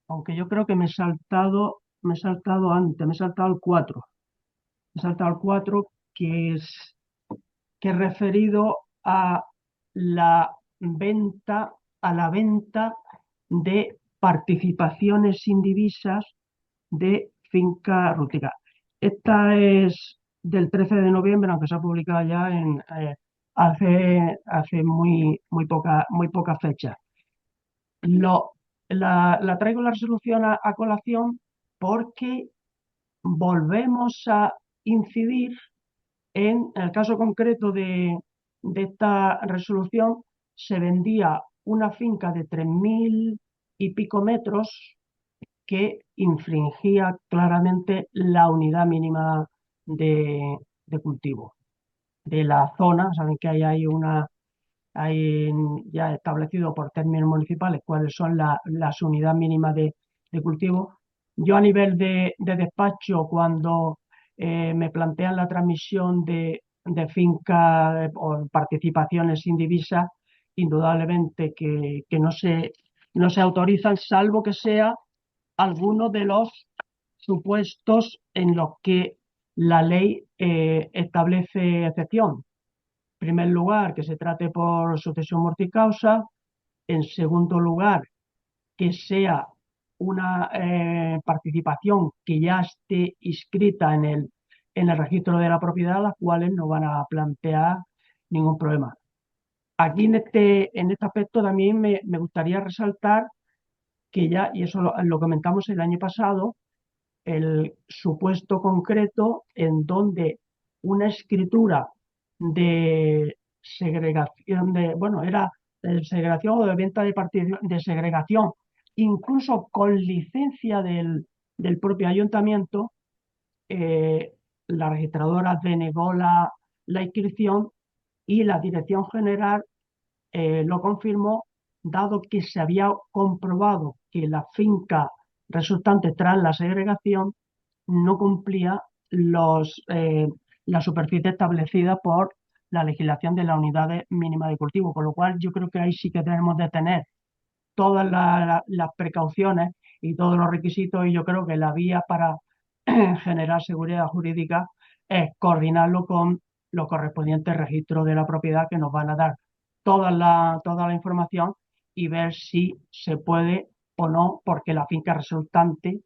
aunque yo creo que me he saltado antes, me he saltado el 4. Me he saltado el 4, que es referido la venta, a la venta de participaciones indivisas de finca rústica. Esta es del 13 de noviembre, aunque se ha publicado ya hace muy poca fecha. La traigo la resolución a colación porque volvemos a incidir en el caso concreto de esta resolución. Se vendía una finca de 3.000 y pico metros que infringía claramente la unidad mínima de cultivo de la zona. Saben que hay ya establecido por términos municipales cuáles son las unidades mínimas de cultivo. Yo, a nivel de despacho, cuando me plantean la transmisión de finca o participaciones indivisas, indudablemente que no se autorizan, salvo que sea alguno de los supuestos en los que la ley establece excepción. En primer lugar, que se trate por sucesión morticausa. En segundo lugar, que sea una participación que ya esté inscrita en el registro de la propiedad, las cuales no van a plantear ningún problema. Aquí, en este aspecto, también me gustaría resaltar que ya, y eso lo comentamos el año pasado, el supuesto concreto en donde una escritura de segregación, bueno, era de segregación o de venta de segregación, incluso con licencia del propio ayuntamiento, eh, la registradora denegó la inscripción, y la Dirección General lo confirmó, dado que se había comprobado que la finca resultante tras la segregación no cumplía la superficie establecida por la legislación de las unidades mínimas de cultivo. Con lo cual, yo creo que ahí sí que tenemos de tener todas las precauciones y todos los requisitos, y yo creo que la vía para generar seguridad jurídica es coordinarlo con los correspondientes registros de la propiedad que nos van a dar toda la información y ver si se puede o no, porque la finca resultante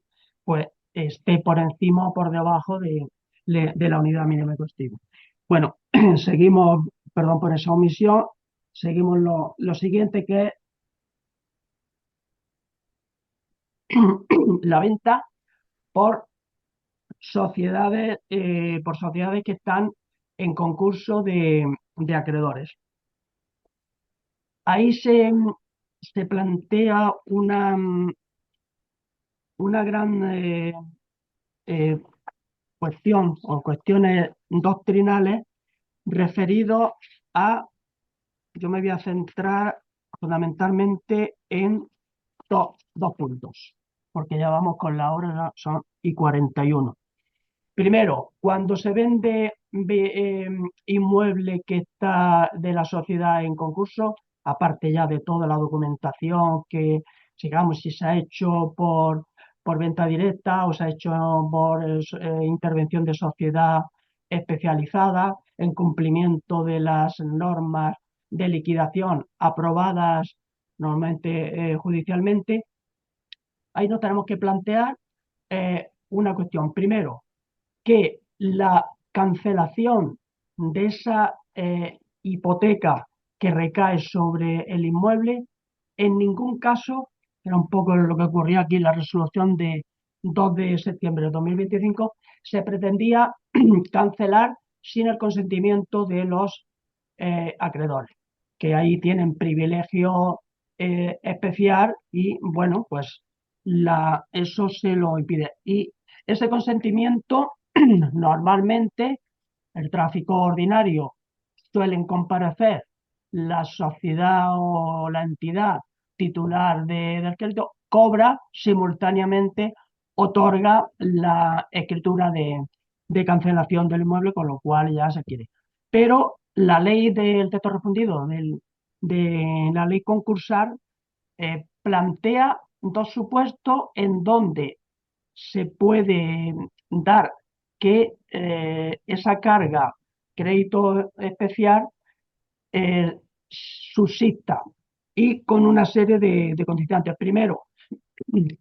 pues esté por encima o por debajo de la unidad mínima de cultivo. Bueno, seguimos, perdón por esa omisión, seguimos lo siguiente, que es la venta por por sociedades que están en concurso de acreedores. Ahí se plantea una gran eh, cuestión o cuestiones doctrinales referidos a, yo me voy a centrar fundamentalmente en dos puntos, porque ya vamos con la hora, son y 41. Primero, cuando se vende inmueble que está de la sociedad en concurso, aparte ya de toda la documentación que, digamos, si se ha hecho por venta directa o se ha hecho por intervención de sociedad especializada, en cumplimiento de las normas de liquidación aprobadas normalmente judicialmente, ahí nos tenemos que plantear una cuestión. Primero, que la cancelación de esa hipoteca que recae sobre el inmueble, en ningún caso, era un poco lo que ocurría aquí en la resolución de 2 de septiembre de 2025, se pretendía cancelar sin el consentimiento de los acreedores, que ahí tienen privilegio especial y, bueno, pues eso se lo impide. Y ese consentimiento, normalmente, el tráfico ordinario suelen comparecer la sociedad o la entidad titular del crédito, cobra simultáneamente, otorga la escritura de cancelación del inmueble, con lo cual ya se adquiere. Pero la ley del texto refundido, de la ley concursal, plantea dos supuestos en donde se puede dar que esa carga crédito especial subsista, y con una serie de condicionantes. Primero,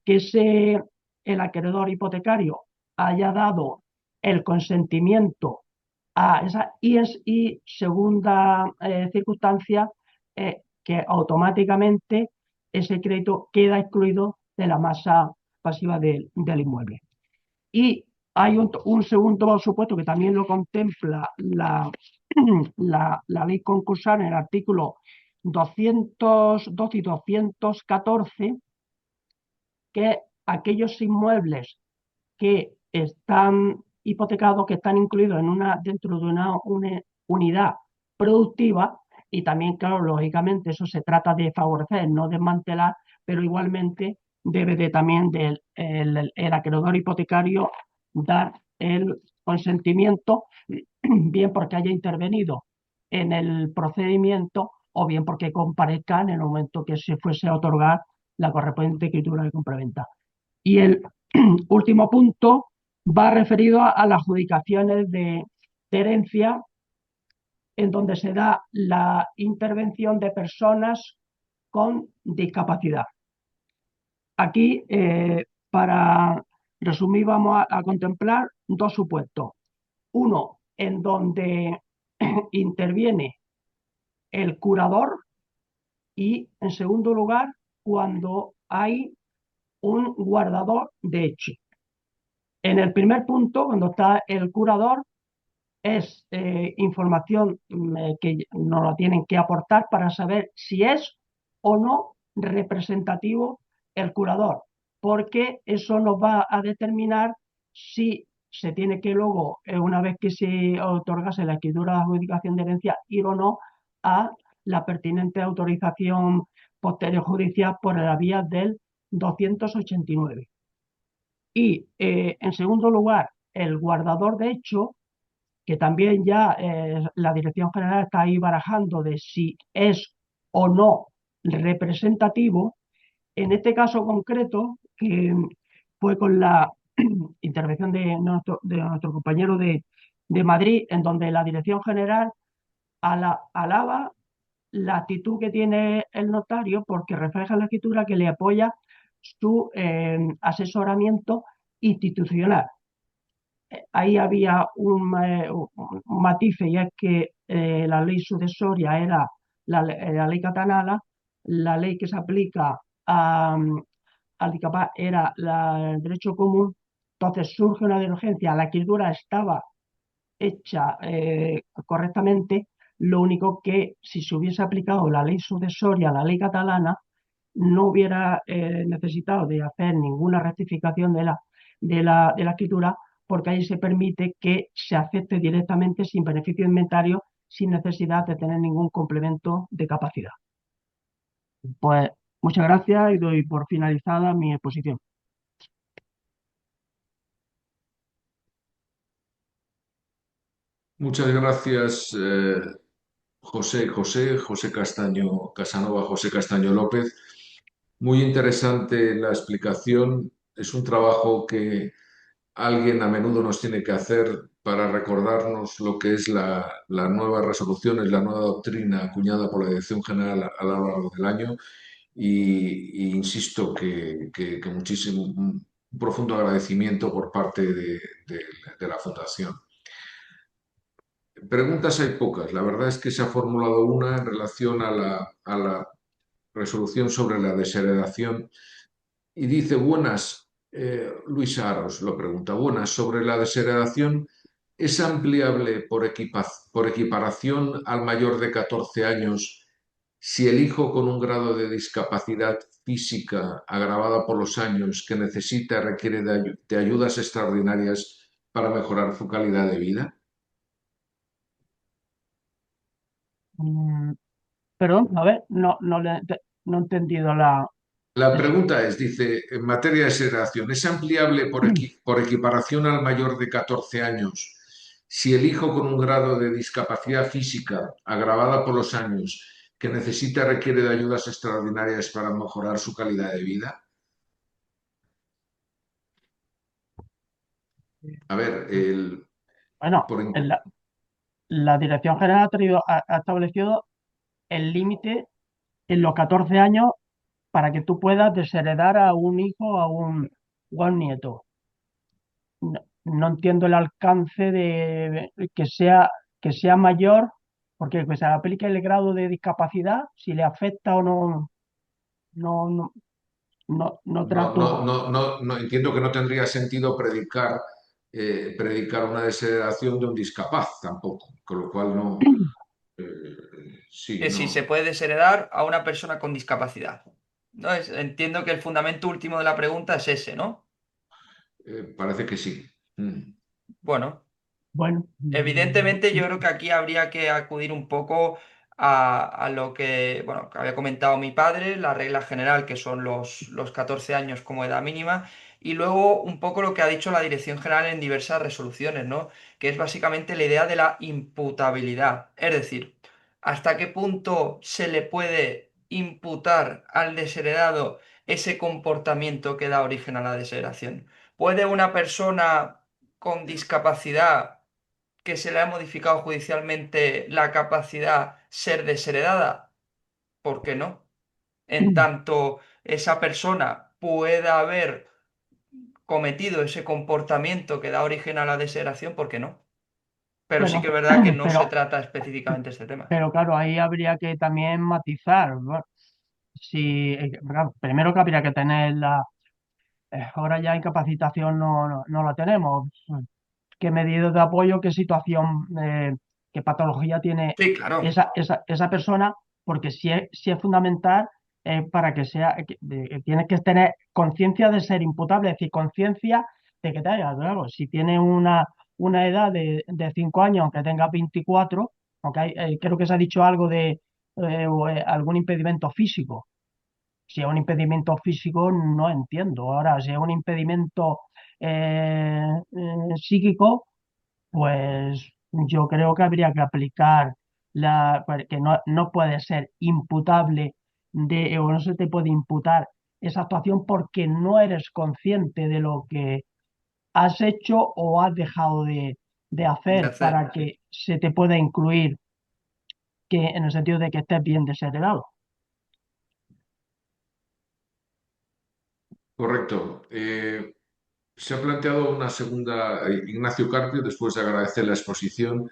que el acreedor hipotecario haya dado el consentimiento a esa, y segunda circunstancia, que automáticamente ese crédito queda excluido de la masa pasiva del inmueble. Y hay un segundo supuesto que también lo contempla la ley concursal en el artículo 212 y 214, que aquellos inmuebles que están hipotecados, que están incluidos dentro de una unidad productiva, y también, claro, lógicamente eso se trata de favorecer, no desmantelar, pero igualmente debe también el acreedor hipotecario dar el consentimiento, bien porque haya intervenido en el procedimiento o bien porque comparezca en el momento que se fuese a otorgar la correspondiente escritura de compraventa. Y el último punto va referido a las adjudicaciones de herencia, en donde se da la intervención de personas con discapacidad. Aquí, para resumir, vamos a contemplar dos supuestos. Uno, en donde interviene el curador, y, en segundo lugar, cuando hay un guardador de hecho. En el primer punto, cuando está el curador, es información que nos la tienen que aportar para saber si es o no representativo el curador, porque eso nos va a determinar si se tiene que luego, una vez que se otorgase la escritura de adjudicación de herencia, ir o no a la pertinente autorización posterior judicial por la vía del 289. Y, en segundo lugar, el guardador de hecho, que también ya la Dirección General está ahí barajando de si es o no representativo, En este caso concreto, que fue con la intervención de nuestro compañero de Madrid, en donde la Dirección General alaba la actitud que tiene el notario porque refleja en la escritura que le apoya su asesoramiento institucional. Ahí había un matiz, y es que la ley sucesoria era la ley catalana, la ley que se aplica al discapaz era el derecho común. Entonces surge una urgencia, la escritura estaba hecha correctamente, lo único que si se hubiese aplicado la ley sucesoria, la ley catalana, no hubiera necesitado de hacer ninguna rectificación de la escritura, porque ahí se permite que se acepte directamente sin beneficio de inventario, sin necesidad de tener ningún complemento de capacidad. Pues muchas gracias y doy por finalizada mi exposición. Muchas gracias, José Castaño Casanova, José Castaño López. Muy interesante la explicación. Es un trabajo que alguien a menudo nos tiene que hacer para recordarnos lo que es la nueva resolución, es la nueva doctrina acuñada por la Dirección General a lo largo del año. Y insisto que muchísimo, un profundo agradecimiento por parte de la Fundación. Preguntas hay pocas. La verdad es que se ha formulado una en relación a la resolución sobre la desheredación y dice, buenas, Luis Aros lo pregunta, buenas, sobre la desheredación, ¿es ampliable por equiparación al mayor de 14 años si el hijo con un grado de discapacidad física agravada por los años que necesita requiere de ayudas extraordinarias para mejorar su calidad de vida? Mm, Perdón, a ver, no he entendido la... La pregunta es, dice, en materia de sederación, ¿es ampliable por equiparación al mayor de 14 años si el hijo con un grado de discapacidad física agravada por los años que necesita requiere de ayudas extraordinarias para mejorar su calidad de vida? A ver, Bueno, por, la Dirección General ha establecido el límite en los 14 años para que tú puedas desheredar a un hijo o a un nieto. No entiendo el alcance de que sea mayor, porque se aplique el grado de discapacidad, si le afecta o no, no, no, no trato. no, entiendo que no tendría sentido predicar una desheredación de un discapaz tampoco, con lo cual no, sí, Que si se no, puede desheredar a una persona con discapacidad. ¿No? Entiendo que el fundamento último de la pregunta es ese, ¿no? parece que sí. Bueno. Bueno, Evidentemente, yo creo que aquí habría que acudir un poco a lo que, bueno, que había comentado mi padre, la regla general, que son los 14 años como edad mínima, y luego un poco lo que ha dicho la Dirección General en diversas resoluciones, ¿no? Que es básicamente la idea de la imputabilidad. Es decir, hasta qué punto se le puede imputar al desheredado ese comportamiento que da origen a la desheredación. ¿Puede una persona con discapacidad que se le ha modificado judicialmente la capacidad ser desheredada? ¿Por qué no? En tanto esa persona pueda haber cometido ese comportamiento que da origen a la desheredación, ¿por qué no? Pero sí bueno, que es verdad que no se pero, trata específicamente este tema. pero claro, ahí habría que también matizar, ¿no? Si, claro, primero que habría que tener ahora ya incapacitación no la tenemos. ¿Qué medidas de apoyo, qué situación, qué patología tiene Sí, claro. esa persona? Porque si es fundamental para que sea, tienes que tener conciencia de ser imputable, es decir, conciencia de que te haya, claro, si tiene una edad de 5 años, aunque tenga 24, aunque creo que se ha dicho algo de algún impedimento físico. Si es un impedimento físico, no entiendo. Ahora, si es un impedimento psíquico, pues yo creo que habría que aplicar que no puede ser imputable o no se te puede imputar esa actuación porque no eres consciente de lo que has hecho o has dejado de de hacer hacer. para que se te pueda incluir, que en el sentido de que estés bien desheredado. Correcto. Se ha planteado una segunda, Ignacio Carpio, después de agradecer la exposición,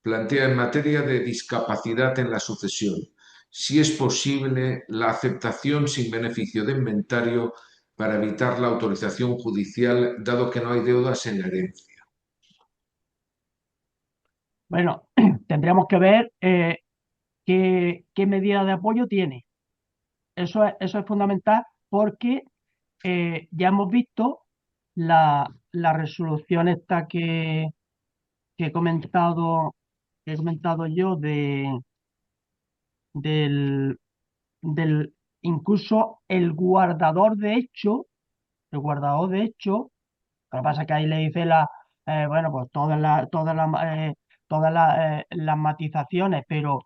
plantea en materia de discapacidad en la sucesión, si es posible la aceptación sin beneficio de inventario para evitar la autorización judicial, dado que no hay deudas en la herencia. Bueno, tendríamos que ver qué medida de apoyo tiene. Eso es fundamental porque ya hemos visto la resolución esta que he comentado, que he comentado yo del, del incluso el guardador de hecho, lo que pasa es que ahí le dice bueno, pues todas las matizaciones, pero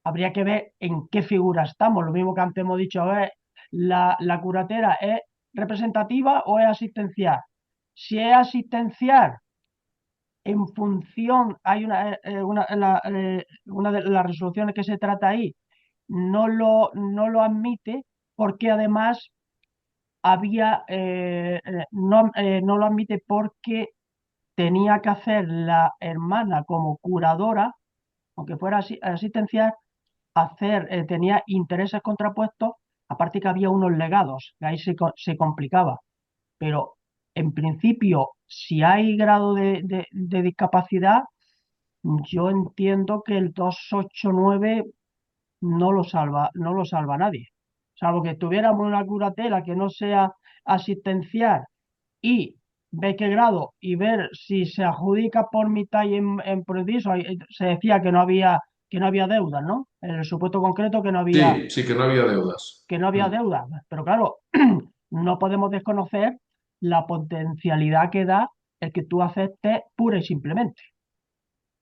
habría que ver en qué figura estamos. Lo mismo que antes hemos dicho, a ver, la curatela es representativa o es asistencial. Si es asistencial, en función, hay una de las resoluciones que se trata ahí, no lo admite porque además no lo admite porque tenía que hacer la hermana como curadora, aunque fuera asistencial, tenía intereses contrapuestos, aparte que había unos legados, que ahí se complicaba. Pero en principio, si hay grado de discapacidad, yo entiendo que el 289 no lo salva nadie. Salvo que tuviéramos una curatela que no sea asistencial y ver qué grado y ver si se adjudica por mitad y en preciso. Se decía que no había deudas, ¿no? En el supuesto concreto que no había, Sí, sí, que no había deudas. que no había Mm. deudas. Pero claro, no podemos desconocer la potencialidad que da el que tú aceptes pura y simplemente.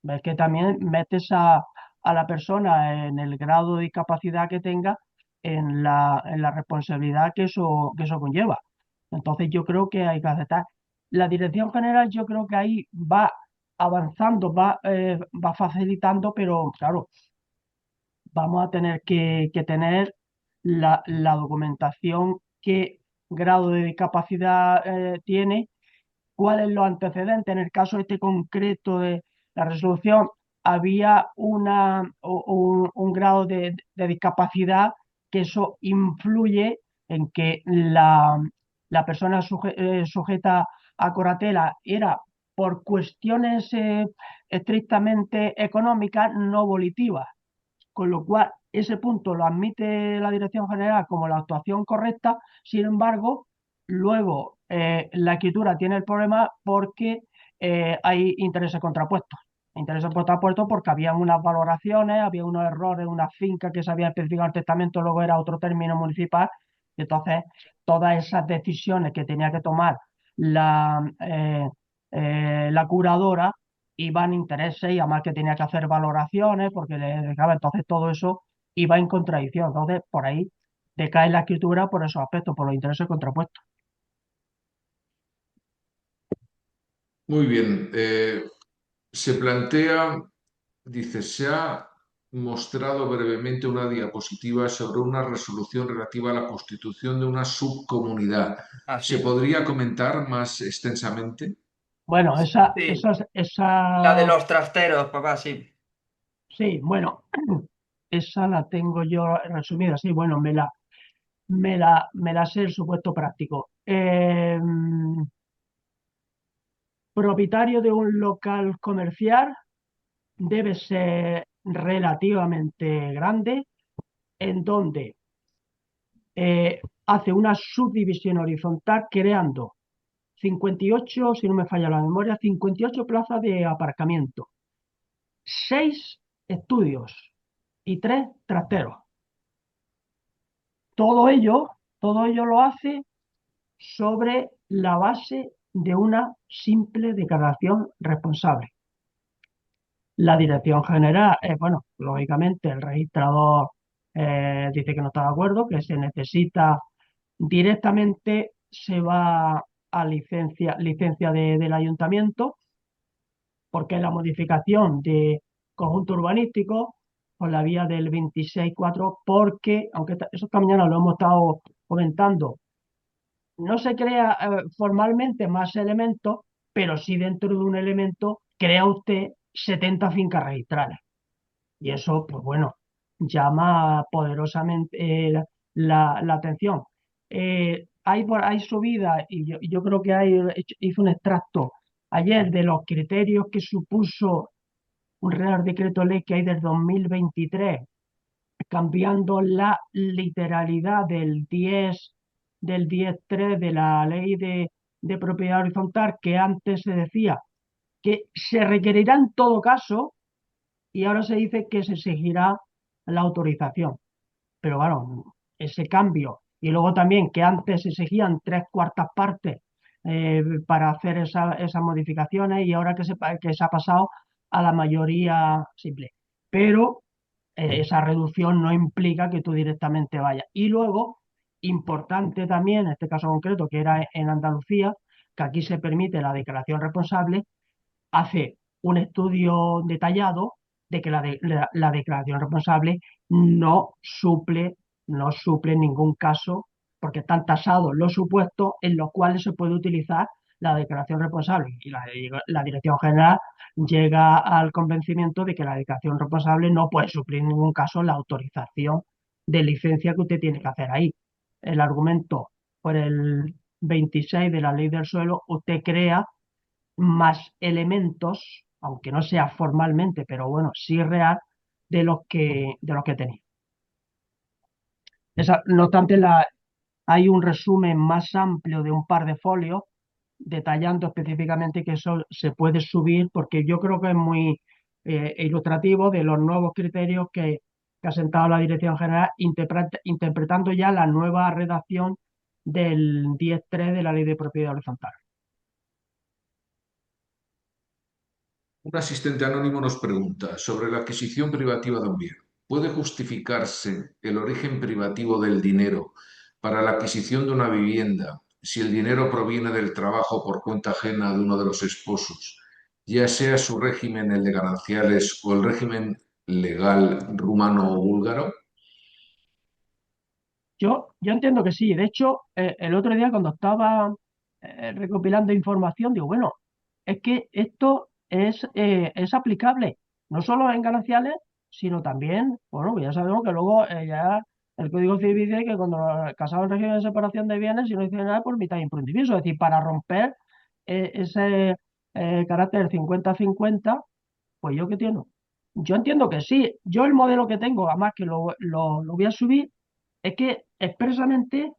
Ves que también metes a la persona en el grado de discapacidad que tenga en la responsabilidad que eso conlleva. Entonces yo creo que hay que aceptar. La dirección general yo creo que ahí va avanzando, va facilitando, pero claro, vamos a tener que tener la documentación, qué grado de discapacidad tiene, cuáles los antecedentes. En el caso este concreto de la resolución, había un grado de discapacidad que eso influye en que la persona sujeta a curatela era por cuestiones estrictamente económicas, no volitivas, con lo cual ese punto lo admite la Dirección General como la actuación correcta. Sin embargo, luego la escritura tiene el problema porque hay intereses contrapuestos. Intereses contrapuestos porque había unas valoraciones, había unos errores, una finca que se había especificado en el testamento, luego era otro término municipal. Y entonces, todas esas decisiones que tenía que tomar la curadora iban intereses y además que tenía que hacer valoraciones porque le dejaba, entonces todo eso iba en contradicción. Entonces, por ahí decae la escritura por esos aspectos, por los intereses contrapuestos. Muy bien. Se plantea, dice, se ha mostrado brevemente una diapositiva sobre una resolución relativa a la constitución de una subcomunidad. ¿Se Así. podría comentar más extensamente? Bueno, esa, Sí, esa, la de esa, los trasteros, papá, sí. sí, bueno, esa la tengo yo resumida, sí, bueno, me la sé el supuesto práctico. Propietario de un local comercial debe ser relativamente grande, en donde hace una subdivisión horizontal creando 58, si no me falla la memoria, 58 plazas de aparcamiento, 6 estudios y 3 trasteros. Todo ello lo hace sobre la base de una simple declaración responsable. La dirección general, bueno, lógicamente el registrador dice que no está de acuerdo, que se necesita directamente se va a licencia del ayuntamiento, porque la modificación de conjunto urbanístico por la vía del 26.4, porque, aunque eso esta mañana lo hemos estado comentando, no se crea formalmente más elementos, pero sí dentro de un elemento crea usted 70 fincas registrales. Y eso, pues bueno, llama poderosamente la atención. Hay subida, y yo creo que hizo un extracto ayer de los criterios que supuso un Real Decreto Ley que hay del 2023, cambiando la literalidad del 10.3 de la Ley de Propiedad Horizontal, que antes se decía que se requerirá en todo caso, y ahora se dice que se exigirá la autorización. Pero bueno, ese cambio, y luego también que antes se exigían tres cuartas partes para hacer esas modificaciones, y ahora que se ha pasado a la mayoría simple. Pero esa reducción no implica que tú directamente vayas. Y luego, importante también, en este caso concreto, que era en Andalucía, que aquí se permite la declaración responsable, hace un estudio detallado de que la declaración responsable no suple, no suple en ningún caso, porque están tasados los supuestos en los cuales se puede utilizar la declaración responsable. Y la Dirección General llega al convencimiento de que la declaración responsable no puede suplir en ningún caso la autorización de licencia que usted tiene que hacer ahí. El argumento por el 26 de la Ley del Suelo, usted crea más elementos, aunque no sea formalmente, pero bueno, sí real, de los que tenía. No obstante, hay un resumen más amplio de un par de folios detallando específicamente que eso se puede subir, porque yo creo que es muy ilustrativo de los nuevos criterios que ha sentado la Dirección General, interpretando ya la nueva redacción del 10.3 de la Ley de Propiedad Horizontal. Un asistente anónimo nos pregunta sobre la adquisición privativa de un bien. ¿Puede justificarse el origen privativo del dinero para la adquisición de una vivienda si el dinero proviene del trabajo por cuenta ajena de uno de los esposos, ya sea su régimen el de gananciales o el régimen legal rumano o búlgaro? Yo entiendo que sí. De hecho, el otro día cuando estaba recopilando información, digo, bueno, es que esto es aplicable no solo en gananciales, sino también, bueno, pues ya sabemos que luego ya el Código Civil dice que cuando casado en régimen de separación de bienes, si no dice nada, por mitad imprudente. Es decir, para romper ese carácter 50-50, pues yo qué entiendo. Yo entiendo que sí. Yo el modelo que tengo, además que lo voy a subir, es que expresamente,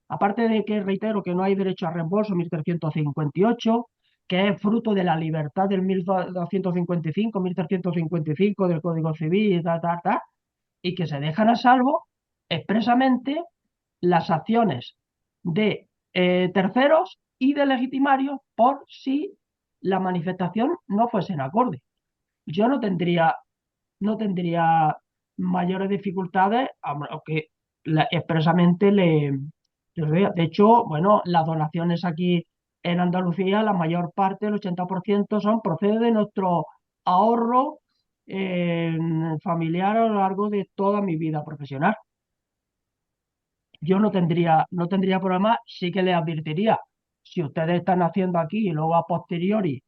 aparte de que reitero que no hay derecho a reembolso, 1358, que es fruto de la libertad del 1255, 1355 del Código Civil, y y que se dejan a salvo expresamente las acciones de terceros y de legitimarios por si la manifestación no fuese en acorde. Yo no tendría mayores dificultades, aunque expresamente les vea. De hecho, bueno, las donaciones aquí en Andalucía, la mayor parte, el 80%, procede de nuestro ahorro familiar a lo largo de toda mi vida profesional. Yo no tendría problema, sí que les advertiría, si ustedes están haciendo aquí y luego a posteriori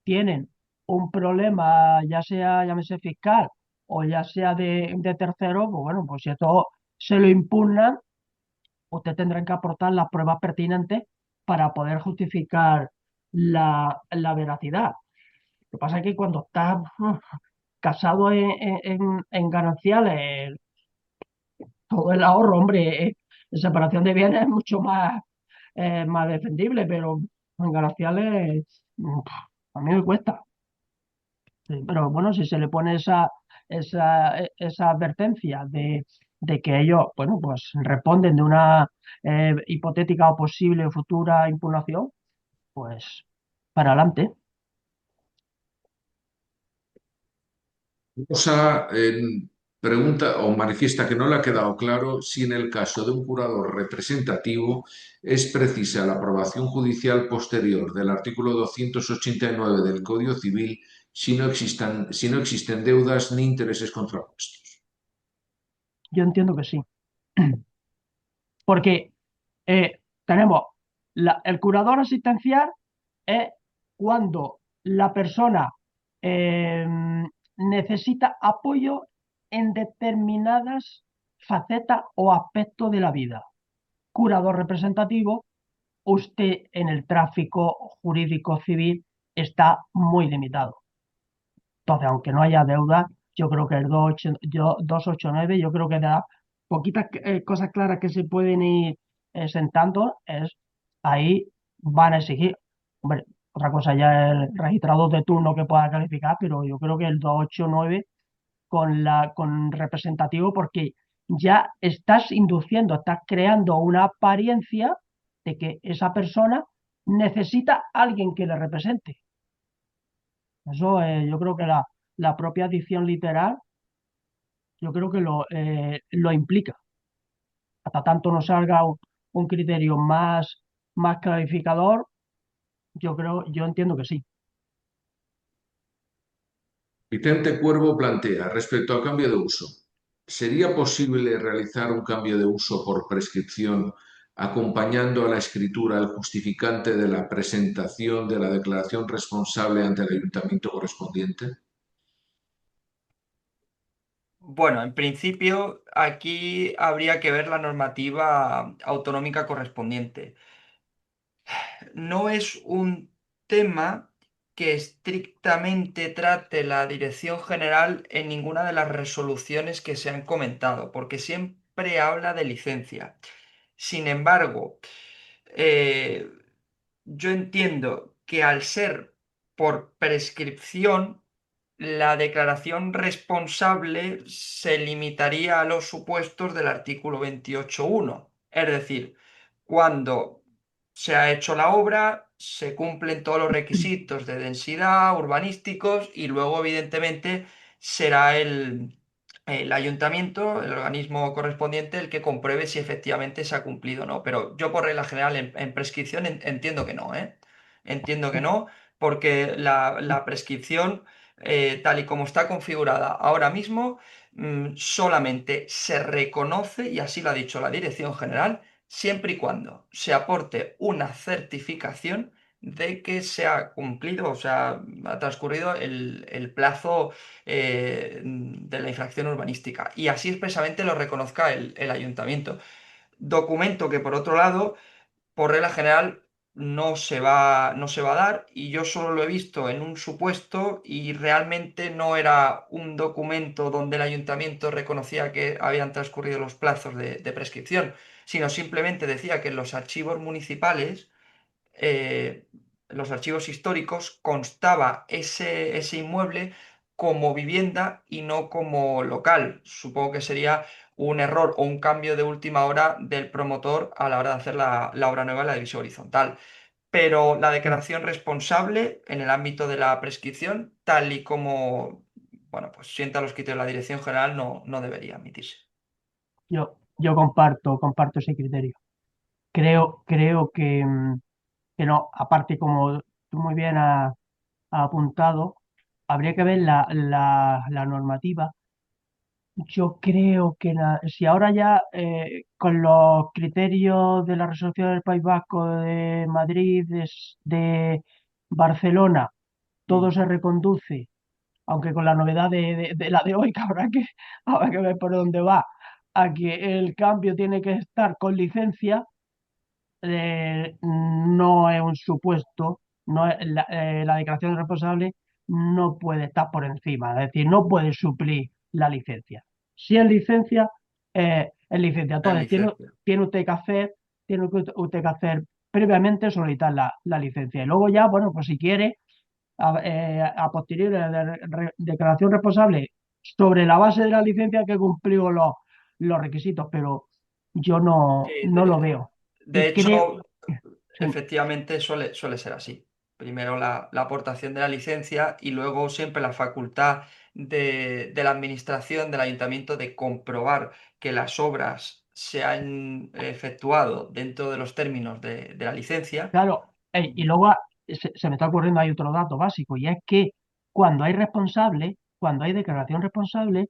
tienen un problema, ya sea, llámese fiscal o ya sea de tercero, pues bueno, pues si esto se lo impugnan, usted tendrá que aportar las pruebas pertinentes para poder justificar la veracidad. Lo que pasa es que cuando estás casado en gananciales, todo el ahorro, hombre, en separación de bienes es mucho más defendible, pero en gananciales a mí me cuesta. Sí, pero bueno, si se le pone esa advertencia de que ellos, bueno, pues responden de una hipotética o posible futura impugnación, pues para adelante. Vamos a pregunta o manifiesta que no le ha quedado claro si en el caso de un curador representativo es precisa la aprobación judicial posterior del artículo 289 del Código Civil si no existen deudas ni intereses contrapuestos. Yo entiendo que sí, porque tenemos el curador asistencial es cuando la persona eh, necesita apoyo en determinadas facetas o aspectos de la vida. Curador representativo, usted en el tráfico jurídico civil está muy limitado. Entonces, aunque no haya deuda, yo creo que el 289, yo creo que da poquitas cosas claras que se pueden ir sentando, ahí van a exigir. Hombre, otra cosa ya es el registrador de turno que pueda calificar, pero yo creo que el 289 con representativo, porque ya estás induciendo, estás creando una apariencia de que esa persona necesita a alguien que le represente. Eso yo creo que la propia dicción literal, yo creo que lo implica. Hasta tanto no salga un criterio más clarificador, yo entiendo que sí. Vicente Cuervo plantea, respecto al cambio de uso, ¿sería posible realizar un cambio de uso por prescripción acompañando a la escritura el justificante de la presentación de la declaración responsable ante el ayuntamiento correspondiente? Bueno, en principio aquí habría que ver la normativa autonómica correspondiente. No es un tema que estrictamente trate la Dirección General en ninguna de las resoluciones que se han comentado, porque siempre habla de licencia. Sin embargo, eh, yo entiendo que al ser por prescripción, la declaración responsable se limitaría a los supuestos del artículo 28.1. Es decir, cuando se ha hecho la obra, se cumplen todos los requisitos de densidad, urbanísticos, y luego, evidentemente, será el ayuntamiento, el organismo correspondiente, el que compruebe si efectivamente se ha cumplido o no. Pero yo, por regla general, en prescripción entiendo que no, ¿eh? Entiendo que no, porque la prescripción, tal y como está configurada ahora mismo, solamente se reconoce, y así lo ha dicho la Dirección General, siempre y cuando se aporte una certificación de que se ha cumplido, o sea, ha transcurrido el plazo de la infracción urbanística. Y así expresamente lo reconozca el ayuntamiento. Documento que, por otro lado, por regla general, no se va a dar, y yo solo lo he visto en un supuesto y realmente no era un documento donde el ayuntamiento reconocía que habían transcurrido los plazos de prescripción, sino simplemente decía que en los archivos municipales, eh, los archivos históricos, constaba ese inmueble como vivienda y no como local. Supongo que sería un error o un cambio de última hora del promotor a la hora de hacer la obra nueva en la división horizontal. Pero la declaración responsable en el ámbito de la prescripción, tal y como, bueno, pues sienta los criterios de la Dirección General, no debería admitirse. Yo comparto ese criterio. Creo que no, aparte, como tú muy bien has apuntado, habría que ver la normativa. Yo creo que si ahora ya con los criterios de la resolución del País Vasco, de Madrid, de Barcelona, todo Mm. se reconduce, aunque con la novedad de la de hoy, que habrá que ver por dónde va, a que el cambio tiene que estar con licencia, no es un supuesto, la declaración de responsable no puede estar por encima, es decir, no puede suplir la licencia. Si es licencia, es licencia. La Entonces, licencia. tiene usted que hacer previamente solicitar la licencia. Y luego ya, bueno, pues si quiere, a posteriori de declaración responsable sobre la base de la licencia que cumplió los requisitos, pero yo Sí, no lo veo. de Y creo, hecho, sí, efectivamente suele ser así. primero la aportación de la licencia y luego siempre la facultad de la administración del ayuntamiento de comprobar que las obras se han efectuado dentro de los términos de la licencia. Claro, y luego se me está ocurriendo hay otro dato básico, y es que cuando hay responsable, cuando hay declaración responsable,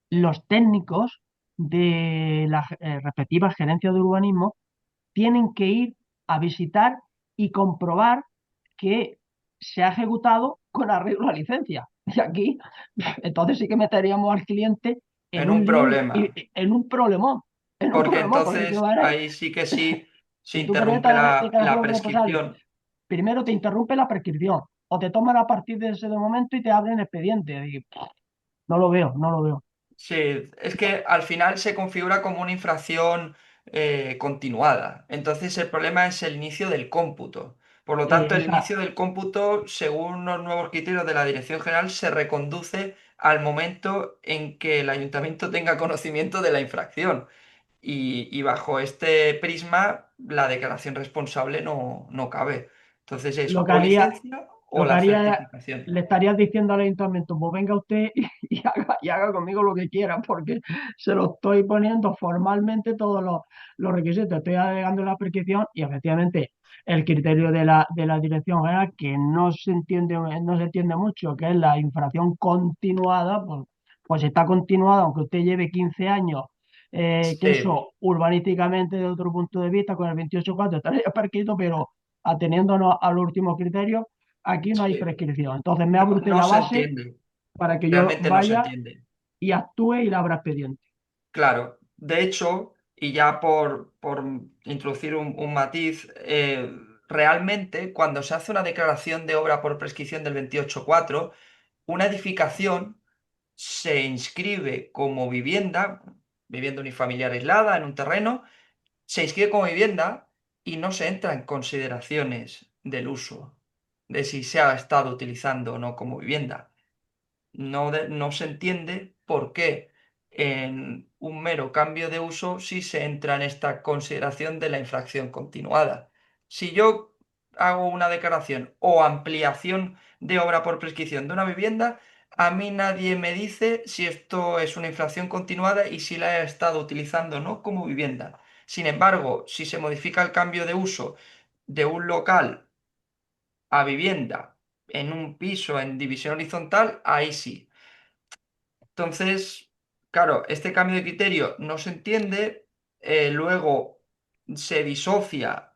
los técnicos de las respectivas gerencias de urbanismo tienen que ir a visitar y comprobar que se ha ejecutado con arreglo a licencia. Y aquí, entonces sí que meteríamos al cliente en En un un lío, problema, en un porque problemón, porque entonces ahí sí que sí se si tú presentas interrumpe la la declaración responsable, prescripción. primero te interrumpe la prescripción o te toman a partir de ese momento y te abren expediente. Y, no lo veo, no lo veo. Sí, es que al final se configura como una infracción continuada. Entonces el problema es el inicio del cómputo. Por lo tanto, el Esa, inicio del cómputo, según los nuevos criterios de la Dirección General, se reconduce al momento en que el ayuntamiento tenga conocimiento de la infracción. Y bajo este prisma, la declaración responsable no cabe. Entonces es lo que o haría, licencia o lo que la haría, certificación. le estarías diciendo al ayuntamiento, pues venga usted y haga conmigo lo que quiera, porque se lo estoy poniendo formalmente todos los requisitos, estoy alegando la prescripción y efectivamente el criterio de la dirección general, que no se entiende mucho, que es la infracción continuada, pues está continuada, aunque usted lleve 15 años, que Sí. eso urbanísticamente de otro punto de vista, con el 28.4 estaría prescrito, pero ateniéndonos a los últimos criterios, aquí no hay Sí. prescripción. Entonces me No, abre usted no la se base entiende. para que yo Realmente no se vaya entiende. y actúe y le abra expediente. Claro, de hecho, y ya por introducir un matiz, realmente cuando se hace una declaración de obra por prescripción del 28.4, una edificación se inscribe como vivienda, vivienda unifamiliar aislada en un terreno, se inscribe como vivienda y no se entra en consideraciones del uso, de si se ha estado utilizando o no como vivienda. No se entiende por qué en un mero cambio de uso sí se entra en esta consideración de la infracción continuada. Si yo hago una declaración o ampliación de obra por prescripción de una vivienda, a mí nadie me dice si esto es una infracción continuada y si la he estado utilizando o no como vivienda. Sin embargo, si se modifica el cambio de uso de un local a vivienda en un piso en división horizontal, ahí sí. Entonces, claro, este cambio de criterio no se entiende, luego se disocia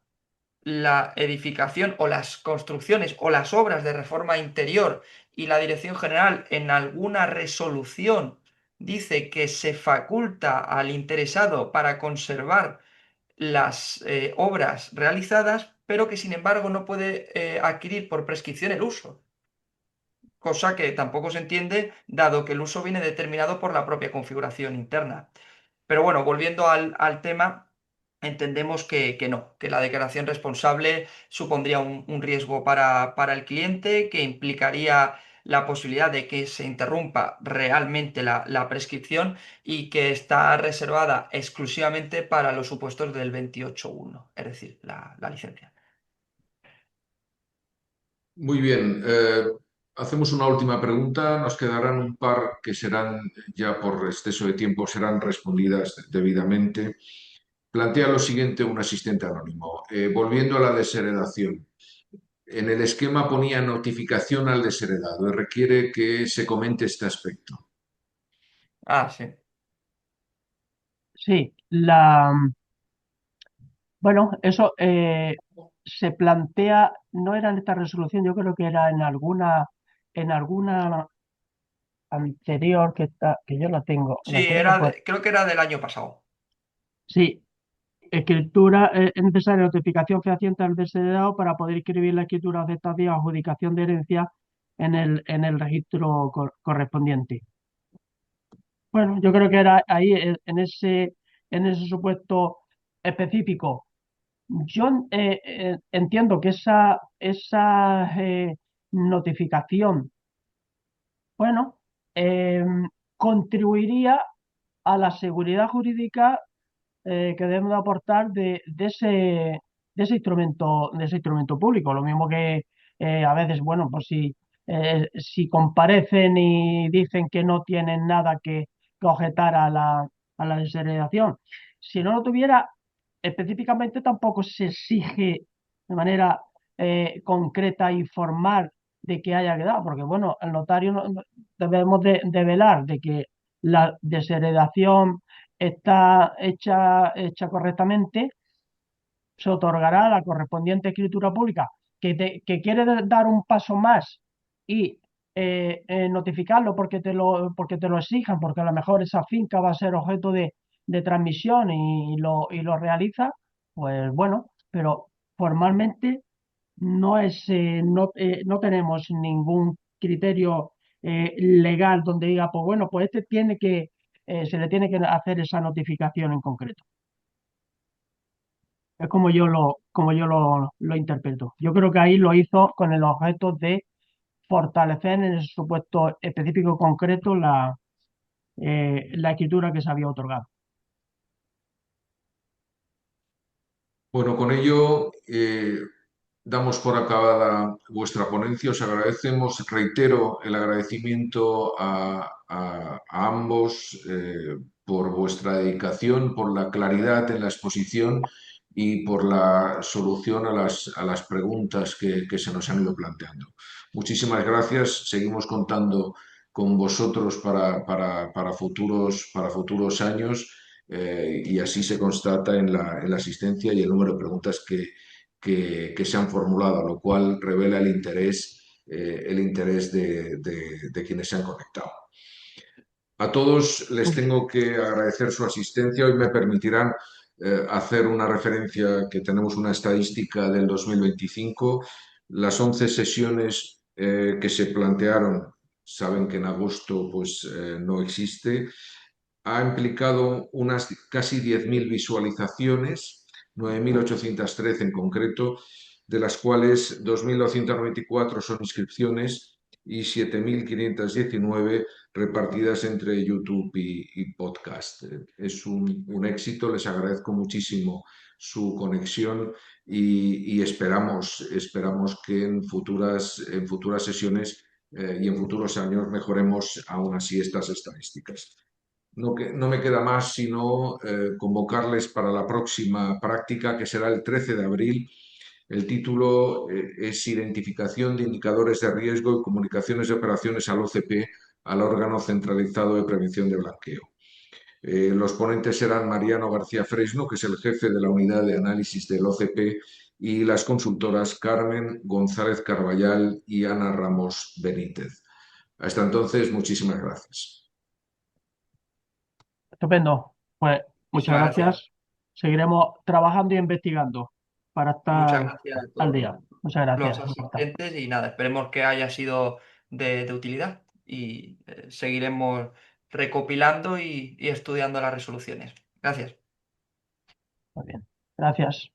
la edificación o las construcciones o las obras de reforma interior y la Dirección General en alguna resolución dice que se faculta al interesado para conservar las obras realizadas, pero que sin embargo no puede adquirir por prescripción el uso, cosa que tampoco se entiende dado que el uso viene determinado por la propia configuración interna. Pero bueno, volviendo al tema, entendemos que no, que la declaración responsable supondría un riesgo para el cliente, que implicaría la posibilidad de que se interrumpa realmente la prescripción y que está reservada exclusivamente para los supuestos del 28.1, es decir, la licencia. Muy bien. Hacemos una última pregunta. Nos quedarán un par que serán, ya por exceso de tiempo, serán respondidas debidamente. Plantea lo siguiente un asistente anónimo. Volviendo a la desheredación. En el esquema ponía notificación al desheredado y requiere que se comente este aspecto. Ah, sí. Sí, bueno, eso se plantea, no era en esta resolución, yo creo que era en alguna anterior que yo la Sí, tengo por, creo que era del año pasado. sí, escritura, es necesaria notificación fehaciente al desheredado para poder inscribir la escritura aceptativa o adjudicación de herencia en el registro correspondiente. Bueno, yo creo que era ahí en ese supuesto específico. Yo entiendo que esa notificación, bueno, eh, contribuiría a la seguridad jurídica que debemos de aportar de ese instrumento público. Lo mismo A veces, bueno, pues si comparecen y dicen que no tienen nada que objetar a la desheredación. Si no lo tuviera, específicamente tampoco se exige de manera concreta y formal de que haya quedado, porque bueno, el notario debemos de velar de que la desheredación está hecha correctamente. Se otorgará la correspondiente escritura pública que quiere dar un paso más y notificarlo porque te lo exijan, porque a lo mejor esa finca va a ser objeto de transmisión y lo realiza, pues bueno, pero formalmente no tenemos ningún criterio legal donde diga, pues bueno, pues se le tiene que hacer esa notificación en concreto. Es como yo lo interpreto. Yo creo que ahí lo hizo con el objeto de fortalecer en el supuesto específico concreto la escritura que se había otorgado. Bueno, con ello damos por acabada vuestra ponencia. Os agradecemos, reitero el agradecimiento a ambos por vuestra dedicación, por la claridad en la exposición y por la solución a las preguntas que se nos han ido planteando. Muchísimas gracias. Seguimos contando con vosotros para futuros años y así se constata en la asistencia y el número de preguntas que se han formulado, lo cual revela el interés de quienes se han conectado. A todos les tengo que agradecer su asistencia. Hoy me permitirán hacer una referencia que tenemos una estadística del 2025. Las 11 sesiones que se plantearon, saben que en agosto no existe, ha implicado unas casi 10.000 visualizaciones, 9.813 en concreto, de las cuales 2.294 son inscripciones y 7.519 repartidas entre YouTube y podcast. Es un éxito, les agradezco muchísimo su conexión y esperamos que en futuras sesiones y en futuros años mejoremos aún así estas estadísticas. No me queda más sino convocarles para la próxima práctica, que será el 13 de abril. El título es Identificación de indicadores de riesgo y comunicaciones de operaciones al OCP, al órgano centralizado de prevención de blanqueo. Los ponentes serán Mariano García Fresno, que es el jefe de la unidad de análisis del OCP, y las consultoras Carmen González Carballal y Ana Ramos Benítez. Hasta entonces, muchísimas gracias. Estupendo. Pues muchas Muchísimas gracias. gracias. Seguiremos trabajando y investigando para Muchas estar gracias a al todos día. Muchas los gracias. asistentes y nada, esperemos que haya sido de utilidad y seguiremos recopilando y estudiando las resoluciones. Gracias. Muy bien. Gracias.